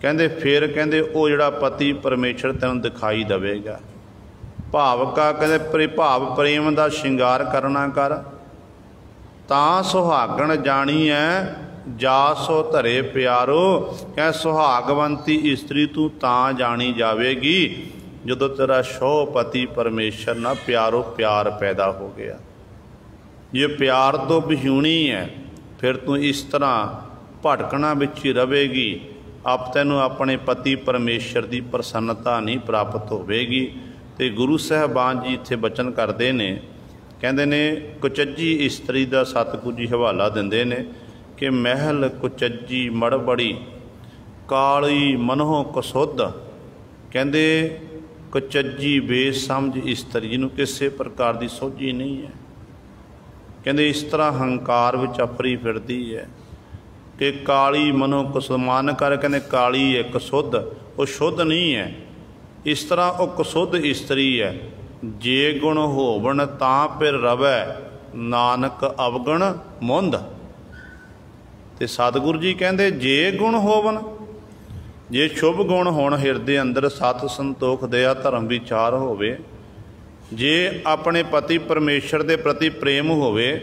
ਕਹਿੰਦੇ ਫਿਰ ਕਹਿੰਦੇ ਉਹ ਜਿਹੜਾ ਪਤੀ ਪਰਮੇਸ਼ਰ ਤੈਨੂੰ ਦਿਖਾਈ ਦੇਵੇਗਾ। ਭਾਵਕਾ ਕਹਿੰਦੇ ਭਾਵ ਪ੍ਰੇਮ ਦਾ ਸ਼ਿੰਗਾਰ ਕਰਨਾ ਕਰ। ਤਾਂ ਸੁਹਾਗਣ ਜਾਣੀਐ ਜਾ ਸੋ ਧਰੇ ਪਿਆਰੋ। ਕਹਿ ਸੁਹਾਗਵੰਤੀ ਇਸਤਰੀ ਤੂੰ ਤਾਂ ਜਾਣੀ ਜਾਵੇਗੀ ਜਦੋਂ ਤੇਰਾ ਸ਼ੌਹ ਪਤੀ ਪਰਮੇਸ਼ਰ ਨਾਲ ਪਿਆਰੋ ਪਿਆਰ ਪੈਦਾ ਹੋ ਗਿਆ। ਜੇ ਪਿਆਰ ਤੋਂ ਵਿਹੂਣੀ ਹੈ ਫਿਰ ਤੂੰ ਇਸ ਤਰ੍ਹਾਂ ਭਟਕਣਾ ਵਿੱਚ ਹੀ ਰਵੇਗੀ, ਤੈਨੂੰ ਆਪਣੇ ਪਤੀ ਪਰਮੇਸ਼ਰ ਦੀ ਪ੍ਰਸੰਨਤਾ ਨਹੀਂ ਪ੍ਰਾਪਤ ਹੋਵੇਗੀ। ਤੇ ਗੁਰੂ ਸਾਹਿਬਾਨ ਜੀ ਇੱਥੇ ਬਚਨ ਕਰਦੇ ਨੇ, ਕਹਿੰਦੇ ਨੇ ਕੁਚੱਜੀ ਇਸਤਰੀ ਦਾ ਸਤਿਗੁਰੂ ਜੀ ਹਵਾਲਾ ਦਿੰਦੇ ਨੇ ਕਿ ਮਹਿਲ ਕੁਚੱਜੀ ਮੜਬੜੀ ਕਾਲੀ ਮਨੋਂ ਕਸੁੱਧ। ਕਹਿੰਦੇ ਕੁਚੱਜੀ ਬੇਸਮਝ ਇਸਤਰੀ ਜਿਹਨੂੰ ਕਿਸੇ ਪ੍ਰਕਾਰ ਦੀ ਸੋਝੀ ਨਹੀਂ ਹੈ। ਕਹਿੰਦੇ ਇਸ ਤਰ੍ਹਾਂ ਹੰਕਾਰ ਵਿੱਚ ਅਫਰੀ ਫਿਰਦੀ ਹੈ ਕਿ ਕਾਲੀ ਮਨੋਂ ਕਸਮਾਨ ਕਰ। ਕਹਿੰਦੇ ਕਾਲੀ ਹੈ ਕਸੁੱਧ, ਉਹ ਸ਼ੁੱਧ ਨਹੀਂ ਹੈ। ਇਸ ਤਰ੍ਹਾਂ ਉਹ ਕਸੁੱਧ ਇਸਤਰੀ ਹੈ। ਜੇ ਗੁਣ ਹੋਵਣ ਤਾਂ ਫਿਰ ਰਵੈ ਨਾਨਕ ਅਵਗਣ ਮੁੰਦ। ਤੇ ਸਤਿਗੁਰੂ ਜੀ ਕਹਿੰਦੇ ਜੇ ਗੁਣ ਹੋਵਣ, ਜੇ ਸ਼ੁਭ ਗੁਣ ਹੋਣ ਹਿਰਦੇ ਅੰਦਰ, ਸਤ ਸੰਤੋਖ ਦਇਆ ਧਰਮ ਵਿਚਾਰ ਹੋਵੇ, ਜੇ ਆਪਣੇ ਪਤੀ ਪਰਮੇਸ਼ਰ ਦੇ ਪ੍ਰਤੀ ਪ੍ਰੇਮ ਹੋਵੇ,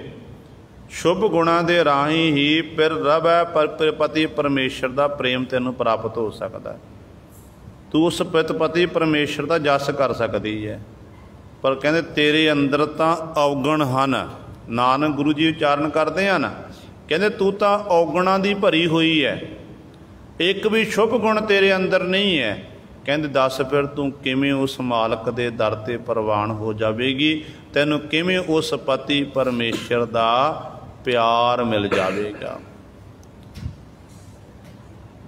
ਸ਼ੁਭ ਗੁਣਾਂ ਦੇ ਰਾਹੀਂ ਹੀ ਫਿਰ ਰੱਬ ਹੈ ਪਤੀ ਪਰਮੇਸ਼ਰ ਦਾ ਪ੍ਰੇਮ ਤੈਨੂੰ ਪ੍ਰਾਪਤ ਹੋ ਸਕਦਾ। ਤੂੰ ਉਸ ਪਤੀ ਪਰਮੇਸ਼ਰ ਦਾ ਜਸ ਕਰ ਸਕਦੀ ਹੈ। ਪਰ ਕਹਿੰਦੇ ਤੇਰੇ ਅੰਦਰ ਤਾਂ ਔਗਣ ਹਨ। ਨਾਨਕ ਗੁਰੂ ਜੀ ਉਚਾਰਨ ਕਰਦੇ ਹਨ, ਕਹਿੰਦੇ ਤੂੰ ਤਾਂ ਔਗਣਾਂ ਦੀ ਭਰੀ ਹੋਈ ਹੈ, ਇੱਕ ਵੀ ਸ਼ੁਭ ਗੁਣ ਤੇਰੇ ਅੰਦਰ ਨਹੀਂ ਹੈ। ਕਹਿੰਦੇ ਦੱਸ ਫਿਰ ਤੂੰ ਕਿਵੇਂ ਉਸ ਮਾਲਕ ਦੇ ਦਰ 'ਤੇ ਪ੍ਰਵਾਨ ਹੋ ਜਾਵੇਗੀ, ਤੈਨੂੰ ਕਿਵੇਂ ਉਸ ਪਤੀ ਪਰਮੇਸ਼ਰ ਦਾ ਪਿਆਰ ਮਿਲ ਜਾਵੇਗਾ।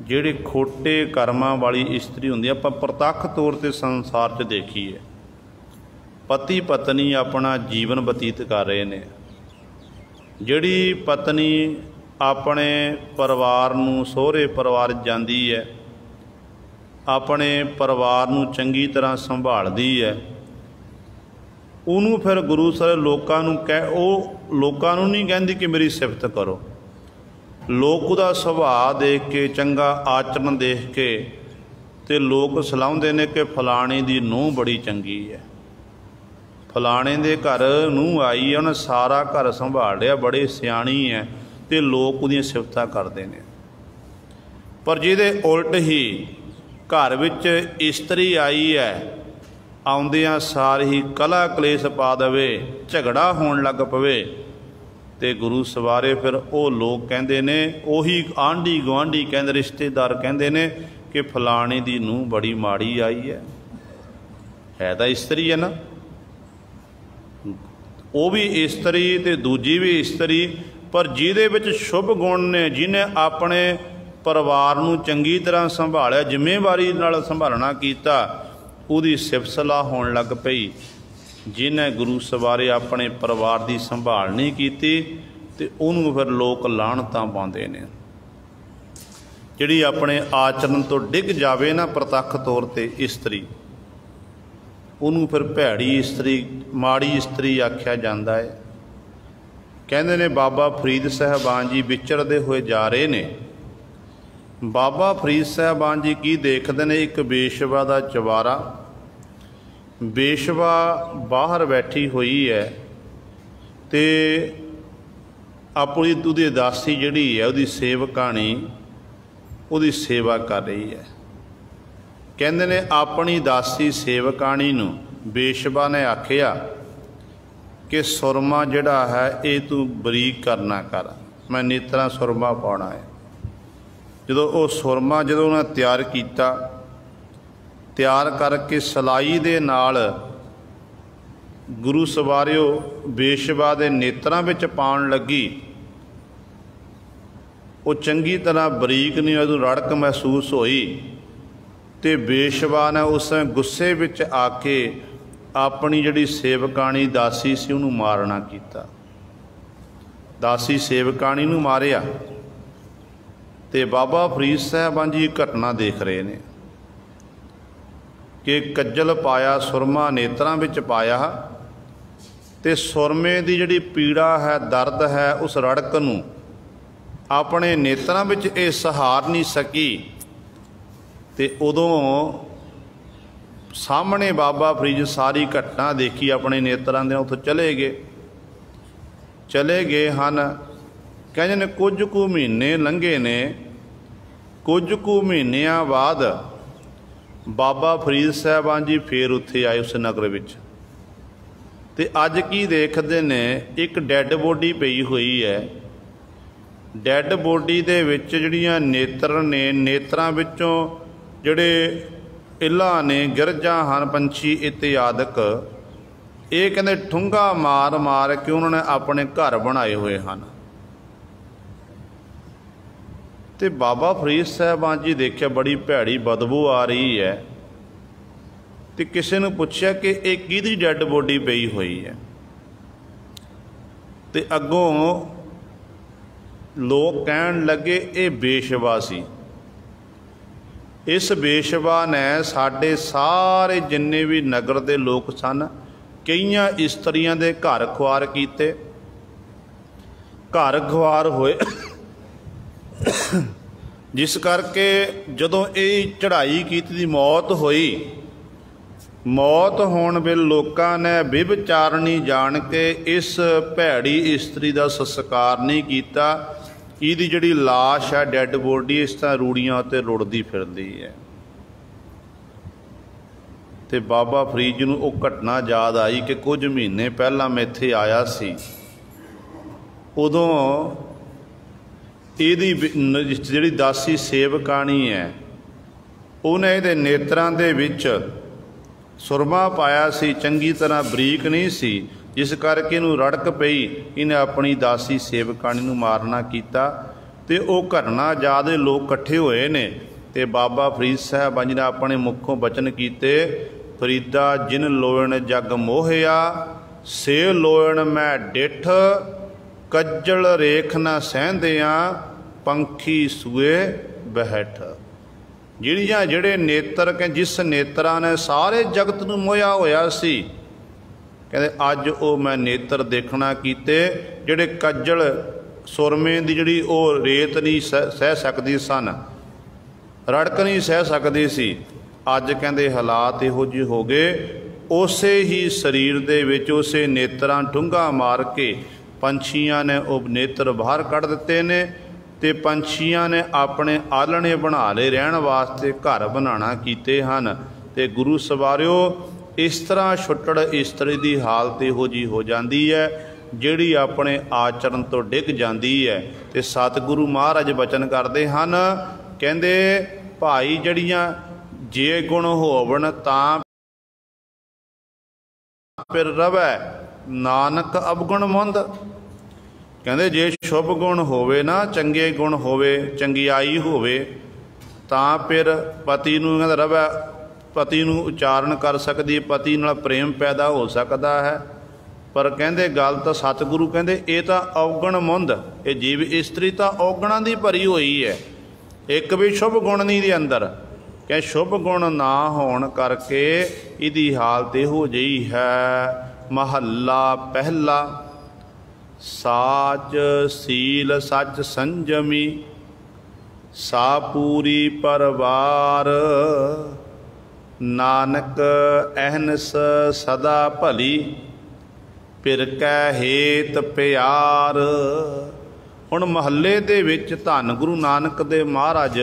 ਜਿਹੜੇ ਖੋਟੇ ਕਰਮਾਂ ਵਾਲੀ ਇਸਤਰੀ ਹੁੰਦੀ, ਆਪਾਂ ਪ੍ਰਤੱਖ ਤੌਰ 'ਤੇ ਸੰਸਾਰ 'ਚ ਦੇਖੀਏ, ਪਤੀ ਪਤਨੀ ਆਪਣਾ ਜੀਵਨ ਬਤੀਤ ਕਰ ਰਹੇ ਨੇ। ਜਿਹੜੀ ਪਤਨੀ ਆਪਣੇ ਪਰਿਵਾਰ ਨੂੰ, ਸਹੁਰੇ ਪਰਿਵਾਰ ਜਾਂਦੀ ਹੈ, ਆਪਣੇ ਪਰਿਵਾਰ ਨੂੰ ਚੰਗੀ ਤਰ੍ਹਾਂ ਸੰਭਾਲਦੀ ਹੈ, ਉਹਨੂੰ ਫਿਰ ਗੁਰੂ ਸਾਹਿਬ ਲੋਕਾਂ ਨੂੰ ਉਹ ਲੋਕਾਂ ਨੂੰ ਨਹੀਂ ਕਹਿੰਦੀ ਕਿ ਮੇਰੀ ਸਿਫਤ ਕਰੋ। ਲੋਕ ਉਹਦਾ ਸੁਭਾਅ ਦੇਖ ਕੇ, ਚੰਗਾ ਆਚਰਣ ਦੇਖ ਕੇ ਤੇ ਲੋਕ ਸਲਾਹੁੰਦੇ ਨੇ ਕਿ ਫਲਾਣੇ ਦੀ ਨੂੰਹ ਬੜੀ ਚੰਗੀ ਹੈ, ਫਲਾਣੇ ਦੇ ਘਰ ਨੂੰਹ ਆਈ ਹੈ, ਉਹਨੇ ਸਾਰਾ ਘਰ ਸੰਭਾਲ ਲਿਆ, ਬੜੇ ਸਿਆਣੀ ਹੈ, ਤੇ ਲੋਕ ਉਹਦੀਆਂ ਸਿਫਤਾਂ ਕਰਦੇ ਨੇ। ਪਰ ਜਿਹਦੇ ਉਲਟ ਹੀ ਘਰ ਵਿੱਚ ਇਸਤਰੀ ਆਈ ਹੈ, ਆਉਂਦਿਆਂ ਸਾਰ ਹੀ ਕਲਾ ਕਲੇਸ਼ ਪਾ ਦੇਵੇ, ਝਗੜਾ ਹੋਣ ਲੱਗ ਪਵੇ, ਤੇ ਗੁਰੂ ਸਵਾਰੇ ਫਿਰ ਉਹ ਲੋਕ ਕਹਿੰਦੇ ਨੇ, ਉਹੀ ਆਂਢੀ ਗੁਆਂਢੀ ਕਹਿੰਦੇ, ਰਿਸ਼ਤੇਦਾਰ ਕਹਿੰਦੇ ਨੇ ਕਿ ਫਲਾਣੇ ਦੀ ਨੂੰਹ ਬੜੀ ਮਾੜੀ ਆਈ ਹੈ ਤਾਂ ਇਸਤਰੀ ਹੈ ਨਾ। ਉਹ ਵੀ ਇਸਤਰੀ ਤੇ ਦੂਜੀ ਵੀ ਇਸਤਰੀ पर जिहदे विच शुभ गुण ने, जिन्हें अपने परिवार नूं चंगी तरह संभालिया, जिम्मेवारी नाल संभालना कीता, उहदी सिफत सलाह होण लग पई। जिन्हें गुरु सवारे अपने परिवार की संभाल नहीं की तो उन्होंने फिर लोग लाहनतां पाउंदे ने। जिहड़ी अपने आचरण तो डिग जावे ना प्रतख तौर पर इस्तरी, उन्होंने फिर भैड़ी इस्तरी, माड़ी इस्तरी आख्या जाता है। कहते ने बाबा फरीद साहबान जी विचरते हुए जा रहे ने। बाबा फरीद साहबान जी की देखते हैं, एक बेशवा का चवारा, बेशवा बाहर बैठी हुई है तो अपनी उहदी दासी जिहड़ी है उहदी सेवकाणी उहदी सेवा कर रही है। कहते ने अपनी दासी सेवकाणी नूं बेशवा ने आखिया कि सुरमा जिहड़ा है ये तू बरीक करना कर, मैं नेत्रा सुरमा पाउणा है। जदों वो सुरमा जदों उन्हें तैयार किया, तैयार करके सलाई दे नाल गुरु सवारियो बेशवा दे नेत्रां विच पाउण लगी, वो चंगी तरह बरीक नहीं उदों रड़क महसूस होई तो बेशवा ने उस गुस्से विच आके अपनी जिहड़ी सेवकाणी दासी सी उहनूं मारना कीता। दासी सेवकाणी नूं मारिया ते बाबा फरीद साहबान जी घटना देख रहे ने कि कज्जल पाया, सुरमा नेत्रां विच पाया ते सुरमे दी जिहड़ी पीड़ा है, दर्द है, उस रड़क नूं अपने नेत्रां विच इह सहार नहीं सकी। ते उदों सामने बाबा फरीद सारी घटना देखी, अपने नेत्रां दे उत्थों चले गए हन। कहते ने कुछ कु महीने लंघे ने, कुछ कु महीनिਆਂ बाद बाबा फरीद साहबान जी फिर उत्थे आए उस नगर विच। ते अज की देखते ने, एक डैड बॉडी पई हुई है। डैड बॉडी दे विच जिहड़ियां नेत्र ने, नेत्रां विचों जिहड़े इल्लां ने, गिरजां हन, पंछी इत्यादक, ये कहंदे ठुंगा मार मार के उन्होंने अपने घर बनाए हुए हैं। तो बाबा फरीद साहबान जी देखिया बड़ी भैड़ी बदबू आ रही है, तो किसी ने पूछा कि एक किहदी डैड बॉडी पई हुई है। तो अगों लोग कहन लगे ये बेशवा सी। इस बेशवा ने साडे सारे जिन्ने भी नगर के लोग सन, कईयां इस्त्रियां दे घर खुआर कीते, घर खुआर होए जिस करके जदों ये चढ़ाई की दी मौत होई, मौत होने वेले लोकां ने विभचारणी जान के इस भैड़ी इस्त्री का संस्कार नहीं किया। इहदी जिहड़ी लाश है, डैड बॉडी, इस तरह रूड़ियां ते रुड़दी फिरदी है। ते बाबा फरीद जी नूं वो घटना याद आई कि कुछ महीने पहला मैं इत्थे आया सी, उदों इहदी जिहड़ी दासी सेवकाणी है उन्हें इहदे नेत्रां दे विच सुरमा पाया सी, चंगी तरह बरीक नहीं सी, जिस करके इनू रड़क पई, इन्हें अपनी दासी सेवकाणी नूं मारना कीता। ते वो घटना याद लोग इकट्ठे होए ने। ते बाबा फरीद साहब जी ने अपने मुखों बचन कीते, फरीदा जिन लोयण जग मोहिया, से लोयण मैं डिठ, कज्जल रेख न सहंदियां, पंखी सूए बहठ। जिहड़ियां जिहड़े नेत्र के जिस नेत्रा ने सारे जगत नूं मोहिया होया सी, कहते अज वो मैं नेत्र देखना कीते जिहड़े कज्जल सुरमे दी जिहड़ी वो रेत नहीं सह सकदी सन, रड़क नहीं सह सकदी सी। अज कहते हालात इहो जिहे हो गए, उसे ही शरीर दे विच उसे नेत्रां डूंघा मार के पंछियां ने वो नेत्र बाहर कढ़ दिते ने। ते पंछियां ने अपने आलणे बना ले रहण वास्ते घर बनाना कीते हन। ते गुरु सवारियो इस तरह छुट्टड़ इस्त्री की हालत इहो जी हो जाती है जिहड़ी अपने आचरण तो डिग जाती है। तो सतगुरु महाराज बचन करते हैं, कहते भाई जड़ियाँ जे गुण होवन तां फिर रवै नानक अवगुण मुंद। ਕਹਿੰਦੇ ਜੇ ਸ਼ੁਭ ਗੁਣ ਹੋਵੇ ਨਾ, ਚੰਗੇ ਗੁਣ ਹੋਵੇ, ਚੰਗਿਆਈ ਹੋਵੇ, ਤਾਂ ਫਿਰ ਪਤੀ ਨੂੰ ਕਹਿੰਦਾ ਰਵੈ, ਪਤੀ ਨੂੰ ਉਚਾਰਨ ਕਰ ਸਕਦੀ ਹੈ, ਪਤੀ ਨਾਲ ਪ੍ਰੇਮ ਪੈਦਾ ਹੋ ਸਕਦਾ ਹੈ। ਪਰ ਕਹਿੰਦੇ ਗੱਲ ਤਾਂ ਸਤਿਗੁਰੂ ਕਹਿੰਦੇ ਇਹ ਤਾਂ ਔਗਣ ਮੁੰਦ, ਇਹ ਜੀਵ ਇਸਤਰੀ ਤਾਂ ਔਗਣਾਂ ਦੀ ਭਰੀ ਹੋਈ ਹੈ, ਇੱਕ ਵੀ ਸ਼ੁਭ ਗੁਣ ਨਹੀਂ ਦੇ ਅੰਦਰ। ਕਿ ਸ਼ੁਭ ਗੁਣ ਨਾ ਹੋਣ ਕਰਕੇ ਇਹਦੀ ਹਾਲਤ ਇਹੋ ਜਿਹੀ ਹੈ। ਮਹੱਲਾ ਪਹਿਲਾ। ਸਾਚ ਸੀਲ ਸਚ ਸੰਜਮੀ, ਸਾ ਪੂਰੀ ਪਰਵਾਰ, ਨਾਨਕ ਅਹਨਸ ਸਦਾ ਭਲੀ, ਪਿਰ ਕੈ ਹੇਤ ਪਿਆਰ। ਹੁਣ ਮਹੱਲੇ ਦੇ ਵਿੱਚ ਧੰਨ ਗੁਰੂ ਨਾਨਕ ਦੇਵ ਮਹਾਰਾਜ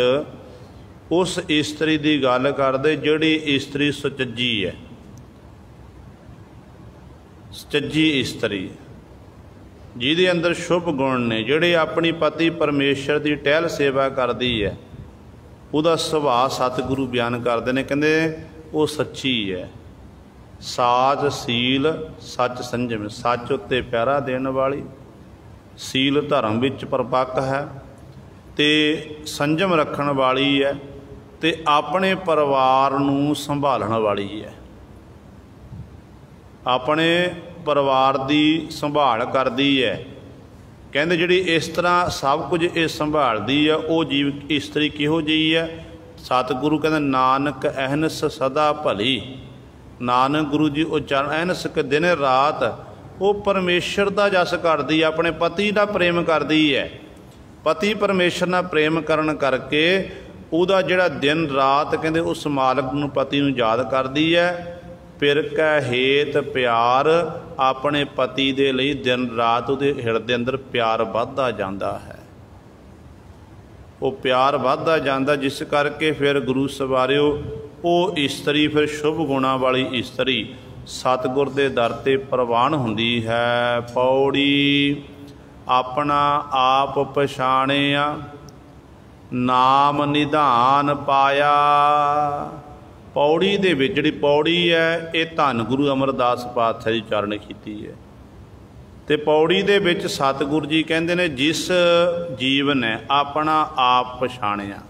ਉਸ ਇਸਤਰੀ ਦੀ ਗੱਲ ਕਰਦੇ ਜਿਹੜੀ ਇਸਤਰੀ ਸੁਚੱਜੀ ਹੈ, ਸੁਚੱਜੀ ਇਸਤਰੀ ਜਿਹਦੇ ਅੰਦਰ ਸ਼ੁਭ ਗੁਣ ਨੇ, ਜਿਹੜੇ ਆਪਣੀ ਪਤੀ ਪਰਮੇਸ਼ਰ ਦੀ ਟਹਿਲ ਸੇਵਾ ਕਰਦੀ ਹੈ, ਉਹਦਾ ਸੁਭਾਅ ਸਤਿਗੁਰੂ ਬਿਆਨ ਕਰਦੇ ਨੇ, ਕਹਿੰਦੇ ਉਹ ਸੱਚੀ ਹੈ। ਸਾਚ ਸੀਲ ਸੱਚ ਸੰਜਮ, ਸੱਚ ਉੱਤੇ ਪਹਿਰਾ ਦੇਣ ਵਾਲੀ, ਸੀਲ ਧਰਮ ਵਿੱਚ ਪਰਪੱਕ ਹੈ ਅਤੇ ਸੰਜਮ ਰੱਖਣ ਵਾਲੀ ਹੈ, ਅਤੇ ਆਪਣੇ ਪਰਿਵਾਰ ਨੂੰ ਸੰਭਾਲਣ ਵਾਲੀ ਹੈ, ਆਪਣੇ ਪਰਿਵਾਰ ਦੀ ਸੰਭਾਲ ਕਰਦੀ ਹੈ। ਕਹਿੰਦੇ ਜਿਹੜੀ ਇਸ ਤਰ੍ਹਾਂ ਸਭ ਕੁਝ ਇਹ ਸੰਭਾਲਦੀ ਹੈ, ਉਹ ਜੀਵ ਇਸਤਰੀ ਕਿਹੋ ਜਿਹੀ ਹੈ? ਸਤਿਗੁਰੂ ਕਹਿੰਦੇ ਨਾਨਕ ਅਹਨਸ ਸਦਾ ਭਲੀ। ਨਾਨਕ ਗੁਰੂ ਜੀ ਉਚਾਰਨ ਅਹਨਸ ਕਿ ਦਿਨ ਰਾਤ ਉਹ ਪਰਮੇਸ਼ਰ ਦਾ ਜਸ ਕਰਦੀ ਹੈ, ਆਪਣੇ ਪਤੀ ਦਾ ਪ੍ਰੇਮ ਕਰਦੀ ਹੈ। ਪਤੀ ਪਰਮੇਸ਼ਰ ਨਾਲ ਪ੍ਰੇਮ ਕਰਨ ਕਰਕੇ ਉਹਦਾ ਜਿਹੜਾ ਦਿਨ ਰਾਤ ਕਹਿੰਦੇ ਉਸ ਮਾਲਕ ਨੂੰ, ਪਤੀ ਨੂੰ ਯਾਦ ਕਰਦੀ ਹੈ। ਪਿਰ ਕੈ ਹੇਤ ਪਿਆਰ, ਆਪਣੇ ਪਤੀ ਦੇ ਲਈ ਦਿਨ ਰਾਤ ਉਹਦੇ ਹਿਰਦੇ ਅੰਦਰ ਪਿਆਰ ਵੱਧਦਾ ਜਾਂਦਾ ਹੈ, ਉਹ ਪਿਆਰ ਵੱਧਦਾ ਜਾਂਦਾ, ਜਿਸ ਕਰਕੇ ਫਿਰ ਗੁਰੂ ਸਵਾਰਿਓ ਉਹ ਇਸਤਰੀ ਫਿਰ ਸ਼ੁਭ ਗੁਣਾਂ ਵਾਲੀ ਇਸਤਰੀ ਸਤਿਗੁਰ ਦੇ ਦਰ 'ਤੇ ਪ੍ਰਵਾਨ ਹੁੰਦੀ ਹੈ। ਪੌੜੀ। ਆਪਣਾ ਆਪ ਪਛਾਣਿਆ, ਨਾਮ ਨਿਧਾਨ ਪਾਇਆ। ਪੌੜੀ ਦੇ ਵਿੱਚ ਜਿਹੜੀ ਪੌੜੀ ਹੈ ਇਹ ਧੰਨ ਗੁਰੂ ਅਮਰਦਾਸ ਪਾਤਸ਼ਾਹ ਜੀ ਉਚਾਰਨ ਕੀਤੀ ਹੈ, ਅਤੇ ਪੌੜੀ ਦੇ ਵਿੱਚ ਸਤਿਗੁਰੂ ਜੀ ਕਹਿੰਦੇ ਨੇ ਜਿਸ ਜੀਵ ਨੇ ਆਪਣਾ ਆਪ ਪਛਾਣਿਆ,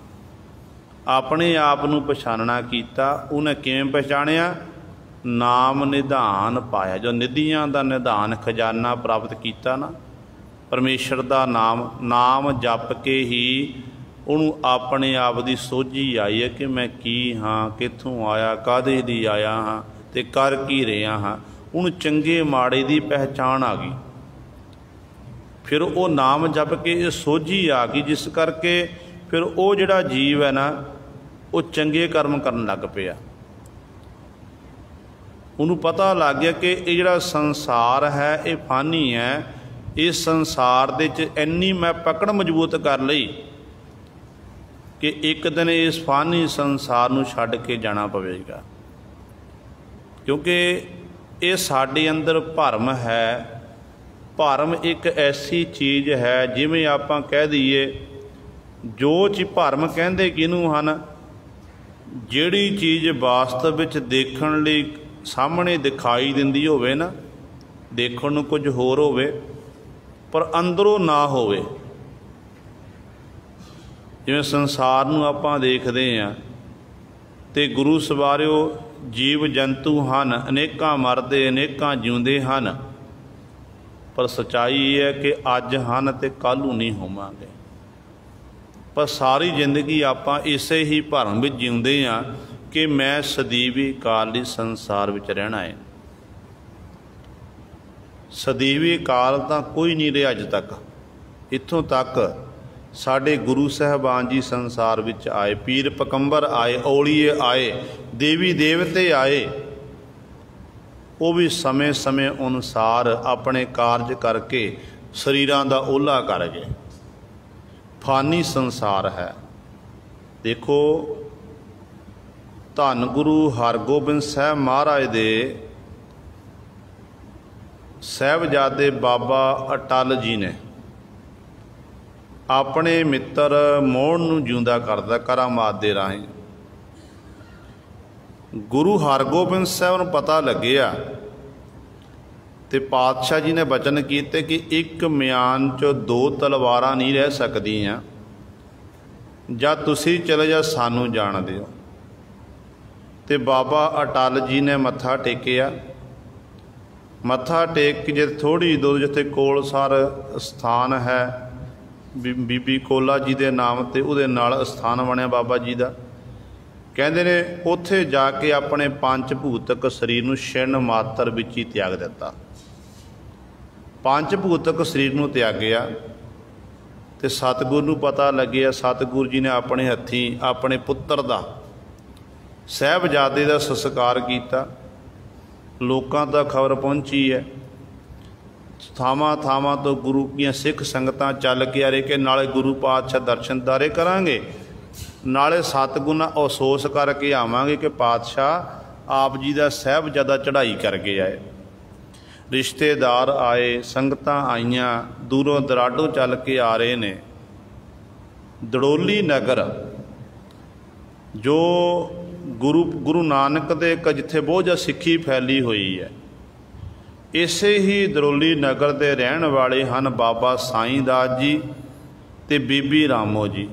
ਆਪਣੇ ਆਪ ਨੂੰ ਪਛਾਣਨਾ ਕੀਤਾ, ਉਹਨੇ ਕਿਵੇਂ ਪਛਾਣਿਆ? ਨਾਮ ਨਿਧਾਨ ਪਾਇਆ। ਜੋ ਨਿਧੀਆਂ ਦਾ ਨਿਧਾਨ ਖਜ਼ਾਨਾ ਪ੍ਰਾਪਤ ਕੀਤਾ ਨਾ, ਪਰਮੇਸ਼ਰ ਦਾ ਨਾਮ ਜਪ ਕੇ ਹੀ ਉਹਨੂੰ ਆਪਣੇ ਆਪ ਦੀ ਸੋਝੀ ਆਈ ਹੈ ਕਿ ਮੈਂ ਕੀ ਹਾਂ, ਕਿੱਥੋਂ ਆਇਆ, ਕਾਹਦੇ ਲਈ ਆਇਆ ਹਾਂ ਅਤੇ ਕਰ ਕੀ ਰਿਹਾ ਹਾਂ। ਉਹਨੂੰ ਚੰਗੇ ਮਾੜੇ ਦੀ ਪਹਿਚਾਣ ਆ ਗਈ। ਫਿਰ ਉਹ ਨਾਮ ਜਪ ਕੇ ਇਹ ਸੋਝੀ ਆ ਗਈ, ਜਿਸ ਕਰਕੇ ਫਿਰ ਉਹ ਜਿਹੜਾ ਜੀਵ ਹੈ ਨਾ ਉਹ ਚੰਗੇ ਕਰਮ ਕਰਨ ਲੱਗ ਪਿਆ। ਉਹਨੂੰ ਪਤਾ ਲੱਗ ਗਿਆ ਕਿ ਇਹ ਜਿਹੜਾ ਸੰਸਾਰ ਹੈ ਇਹ ਫਾਨੀ ਹੈ, ਇਸ ਸੰਸਾਰ ਦੇ 'ਚ ਇੰਨੀ ਮੈਂ ਪਕੜ ਮਜ਼ਬੂਤ ਕਰ ਲਈ ਕਿ ਇੱਕ ਦਿਨ ਇਸ ਫਾਨੀ ਸੰਸਾਰ ਨੂੰ ਛੱਡ ਕੇ ਜਾਣਾ ਪਵੇਗਾ, ਕਿਉਂਕਿ ਇਹ ਸਾਡੇ ਅੰਦਰ ਭਰਮ ਹੈ। ਭਰਮ ਇੱਕ ਐਸੀ ਚੀਜ਼ ਹੈ, ਜਿਵੇਂ ਆਪਾਂ ਕਹਿ ਦਈਏ ਜੋ ਚੀਜ਼ ਭਰਮ ਕਹਿੰਦੇ ਕਿਹਨੂੰ ਹਨ? ਜਿਹੜੀ ਚੀਜ਼ ਵਾਸਤਵ ਵਿੱਚ ਦੇਖਣ ਲਈ ਸਾਹਮਣੇ ਦਿਖਾਈ ਦਿੰਦੀ ਹੋਵੇ ਨਾ, ਦੇਖਣ ਨੂੰ ਕੁਝ ਹੋਰ ਹੋਵੇ ਪਰ ਅੰਦਰੋਂ ਨਾ ਹੋਵੇ। ਜਿਵੇਂ ਸੰਸਾਰ ਨੂੰ ਆਪਾਂ ਦੇਖਦੇ ਹਾਂ ਅਤੇ ਗੁਰੂ ਸਵਾਰਿਓ ਜੀਵ ਜੰਤੂ ਹਨ, ਅਨੇਕਾਂ ਮਰਦੇ ਅਨੇਕਾਂ ਜਿਉਂਦੇ ਹਨ, ਪਰ ਸੱਚਾਈ ਇਹ ਹੈ ਕਿ ਅੱਜ ਹਨ ਅਤੇ ਕੱਲ੍ਹ ਨੂੰ ਨਹੀਂ ਹੋਵਾਂਗੇ। ਪਰ ਸਾਰੀ ਜ਼ਿੰਦਗੀ ਆਪਾਂ ਇਸੇ ਹੀ ਭਰਮ ਵਿੱਚ ਜਿਉਂਦੇ ਹਾਂ ਕਿ ਮੈਂ ਸਦੀਵੀ ਕਾਲ ਲਈ ਸੰਸਾਰ ਵਿੱਚ ਰਹਿਣਾ ਹੈ। ਸਦੀਵੀ ਕਾਲ ਤਾਂ ਕੋਈ ਨਹੀਂ ਰਿਹਾ ਅੱਜ ਤੱਕ। ਇੱਥੋਂ ਤੱਕ ਸਾਡੇ ਗੁਰੂ ਸਾਹਿਬਾਨ ਜੀ ਸੰਸਾਰ ਵਿੱਚ ਆਏ, ਪੀਰ ਪਕੰਬਰ ਆਏ, ਔਲੀਏ ਆਏ, ਦੇਵੀ ਦੇਵਤੇ ਆਏ, ਉਹ ਵੀ ਸਮੇਂ ਸਮੇਂ ਅਨੁਸਾਰ ਆਪਣੇ ਕਾਰਜ ਕਰਕੇ ਸਰੀਰਾਂ ਦਾ ਓਹਲਾ ਕਰ ਗਏ। ਫਾਨੀ ਸੰਸਾਰ ਹੈ। ਦੇਖੋ ਧੰਨ ਗੁਰੂ ਹਰਗੋਬਿੰਦ ਸਾਹਿਬ ਮਹਾਰਾਜ ਦੇ ਸਾਹਿਬਜ਼ਾਦੇ ਬਾਬਾ ਅਟਲ ਜੀ ਨੇ ਆਪਣੇ ਮਿੱਤਰ ਮੋਹਣ ਨੂੰ ਜਿਉਂਦਾ ਕਰਦਾ ਕਰਾਮਾਤ ਦੇ ਰਾਹੀਂ। ਗੁਰੂ ਹਰਗੋਬਿੰਦ ਸਾਹਿਬ ਨੂੰ ਪਤਾ ਲੱਗਿਆ ਤੇ ਪਾਤਸ਼ਾਹ ਜੀ ਨੇ ਬਚਨ ਕੀਤੇ ਕਿ ਇੱਕ ਮਿਆਨ 'ਚੋਂ ਦੋ ਤਲਵਾਰਾਂ ਨਹੀਂ ਰਹਿ ਸਕਦੀਆਂ, ਜਾਂ ਤੁਸੀਂ ਚਲੇ ਜਾ ਸਾਨੂੰ ਜਾਣ ਦਿਓ। ਤੇ ਬਾਬਾ ਅਟਲ ਜੀ ਨੇ ਮੱਥਾ ਟੇਕਿਆ। ਮੱਥਾ ਟੇਕ ਕੇ ਜੇ ਥੋੜ੍ਹੀ ਦੂਰ ਜਿੱਥੇ ਕੋਲਸਰ ਸਥਾਨ ਹੈ, ਬੀਬੀ ਕੋਲਾ ਜੀ ਦੇ ਨਾਮ 'ਤੇ ਉਹਦੇ ਨਾਲ ਸਥਾਨ ਬਣਿਆ ਬਾਬਾ ਜੀ ਦਾ, ਕਹਿੰਦੇ ਨੇ ਉੱਥੇ ਜਾ ਕੇ ਆਪਣੇ ਪੰਜ ਭੂਤਕ ਸਰੀਰ ਨੂੰ ਛਿਣ ਮਾਤਰ ਵਿੱਚ ਹੀ ਤਿਆਗ ਦਿੱਤਾ। ਪੰਜ ਭੂਤਕ ਸਰੀਰ ਨੂੰ ਤਿਆਗਿਆ ਤੇ ਸਤਿਗੁਰ ਨੂੰ ਪਤਾ ਲੱਗਿਆ। ਸਤਿਗੁਰ ਜੀ ਨੇ ਆਪਣੇ ਹੱਥੀਂ ਆਪਣੇ ਪੁੱਤਰ ਦਾ, ਸਾਹਿਬਜ਼ਾਦੇ ਦਾ ਸੰਸਕਾਰ ਕੀਤਾ। ਲੋਕਾਂ ਤੱਕ ਖਬਰ ਪਹੁੰਚੀ ਹੈ, ਥਾਵਾਂ ਥਾਵਾਂ ਤੋਂ ਗੁਰੂ ਦੀਆਂ ਸਿੱਖ ਸੰਗਤਾਂ ਚੱਲ ਕੇ ਆ ਰਹੇ ਕਿ ਨਾਲੇ ਗੁਰੂ ਪਾਤਸ਼ਾਹ ਦਰਸ਼ਨ ਦਾਰੇ ਕਰਾਂਗੇ, ਨਾਲੇ ਸਤਿਗੁਰ ਨਾਲ ਅਫਸੋਸ ਕਰਕੇ ਆਵਾਂਗੇ ਕਿ ਪਾਤਸ਼ਾਹ ਆਪ ਜੀ ਦਾ ਸਾਹਿਬਜ਼ਾਦਾ ਚੜ੍ਹਾਈ ਕਰਕੇ ਆਏ। ਰਿਸ਼ਤੇਦਾਰ ਆਏ, ਸੰਗਤਾਂ ਆਈਆਂ, ਦੂਰੋਂ ਦਰਾਡੋਂ ਚੱਲ ਕੇ ਆ ਰਹੇ ਨੇ। ਦੜੋਲੀ ਨਗਰ ਜੋ ਗੁਰੂ ਨਾਨਕ ਦੇ ਜਿੱਥੇ ਬਹੁਤ ਜ਼ਿਆਦਾ ਸਿੱਖੀ ਫੈਲੀ ਹੋਈ ਹੈ, ਇਸੇ ਹੀ ਦੜੋਲੀ ਨਗਰ ਦੇ ਰਹਿਣ ਵਾਲੇ ਹਨ ਬਾਬਾ ਸਾਈਂ ਦਾਸ ਜੀ ਤੇ ਬੀਬੀ ਰਾਮੋ ਜੀ।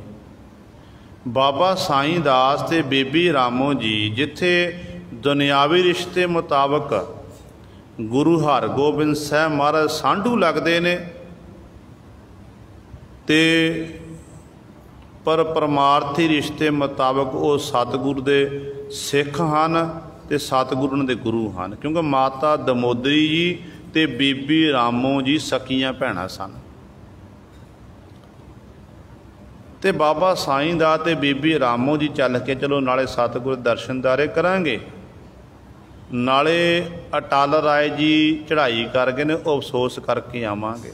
ਬਾਬਾ ਸਾਈਂ ਦਾਸ ਤੇ ਬੀਬੀ ਰਾਮੋ ਜੀ ਜਿੱਥੇ ਦੁਨਿਆਵੀ ਰਿਸ਼ਤੇ ਮੁਤਾਬਕ ਗੁਰੂ ਹਰਗੋਬਿੰਦ ਸਾਹਿਬ ਮਹਾਰਾਜ ਸਾਂਢੂ ਲੱਗਦੇ ਨੇ, ਤੇ ਪਰ ਪਰਮਾਰਥੀ ਰਿਸ਼ਤੇ ਮੁਤਾਬਕ ਉਹ ਸਤਿਗੁਰ ਦੇ ਸਿੱਖ ਹਨ ਤੇ ਸਤਿਗੁਰੂ ਉਹਨਾਂ ਦੇ ਗੁਰੂ ਹਨ, ਕਿਉਂਕਿ ਮਾਤਾ ਦਮੋਦਰੀ ਜੀ ਤੇ ਬੀਬੀ ਰਾਮੋ ਜੀ ਸਕੀਆਂ ਭੈਣਾਂ ਸਨ। ਤੇ ਬਾਬਾ ਸਾਈਂ ਦਾ ਤੇ ਬੀਬੀ ਰਾਮੋ ਜੀ ਚੱਲ ਕੇ ਚਲੋ ਨਾਲੇ ਸਤਿਗੁਰ ਦਰਸ਼ਨ ਦਾਰੇ ਕਰਾਂਗੇ, ਨਾਲੇ ਅਟਲ ਰਾਏ ਜੀ ਚੜ੍ਹਾਈ ਕਰ ਗਏ ਨੇ, ਉਹ ਅਫਸੋਸ ਕਰਕੇ ਆਵਾਂਗੇ।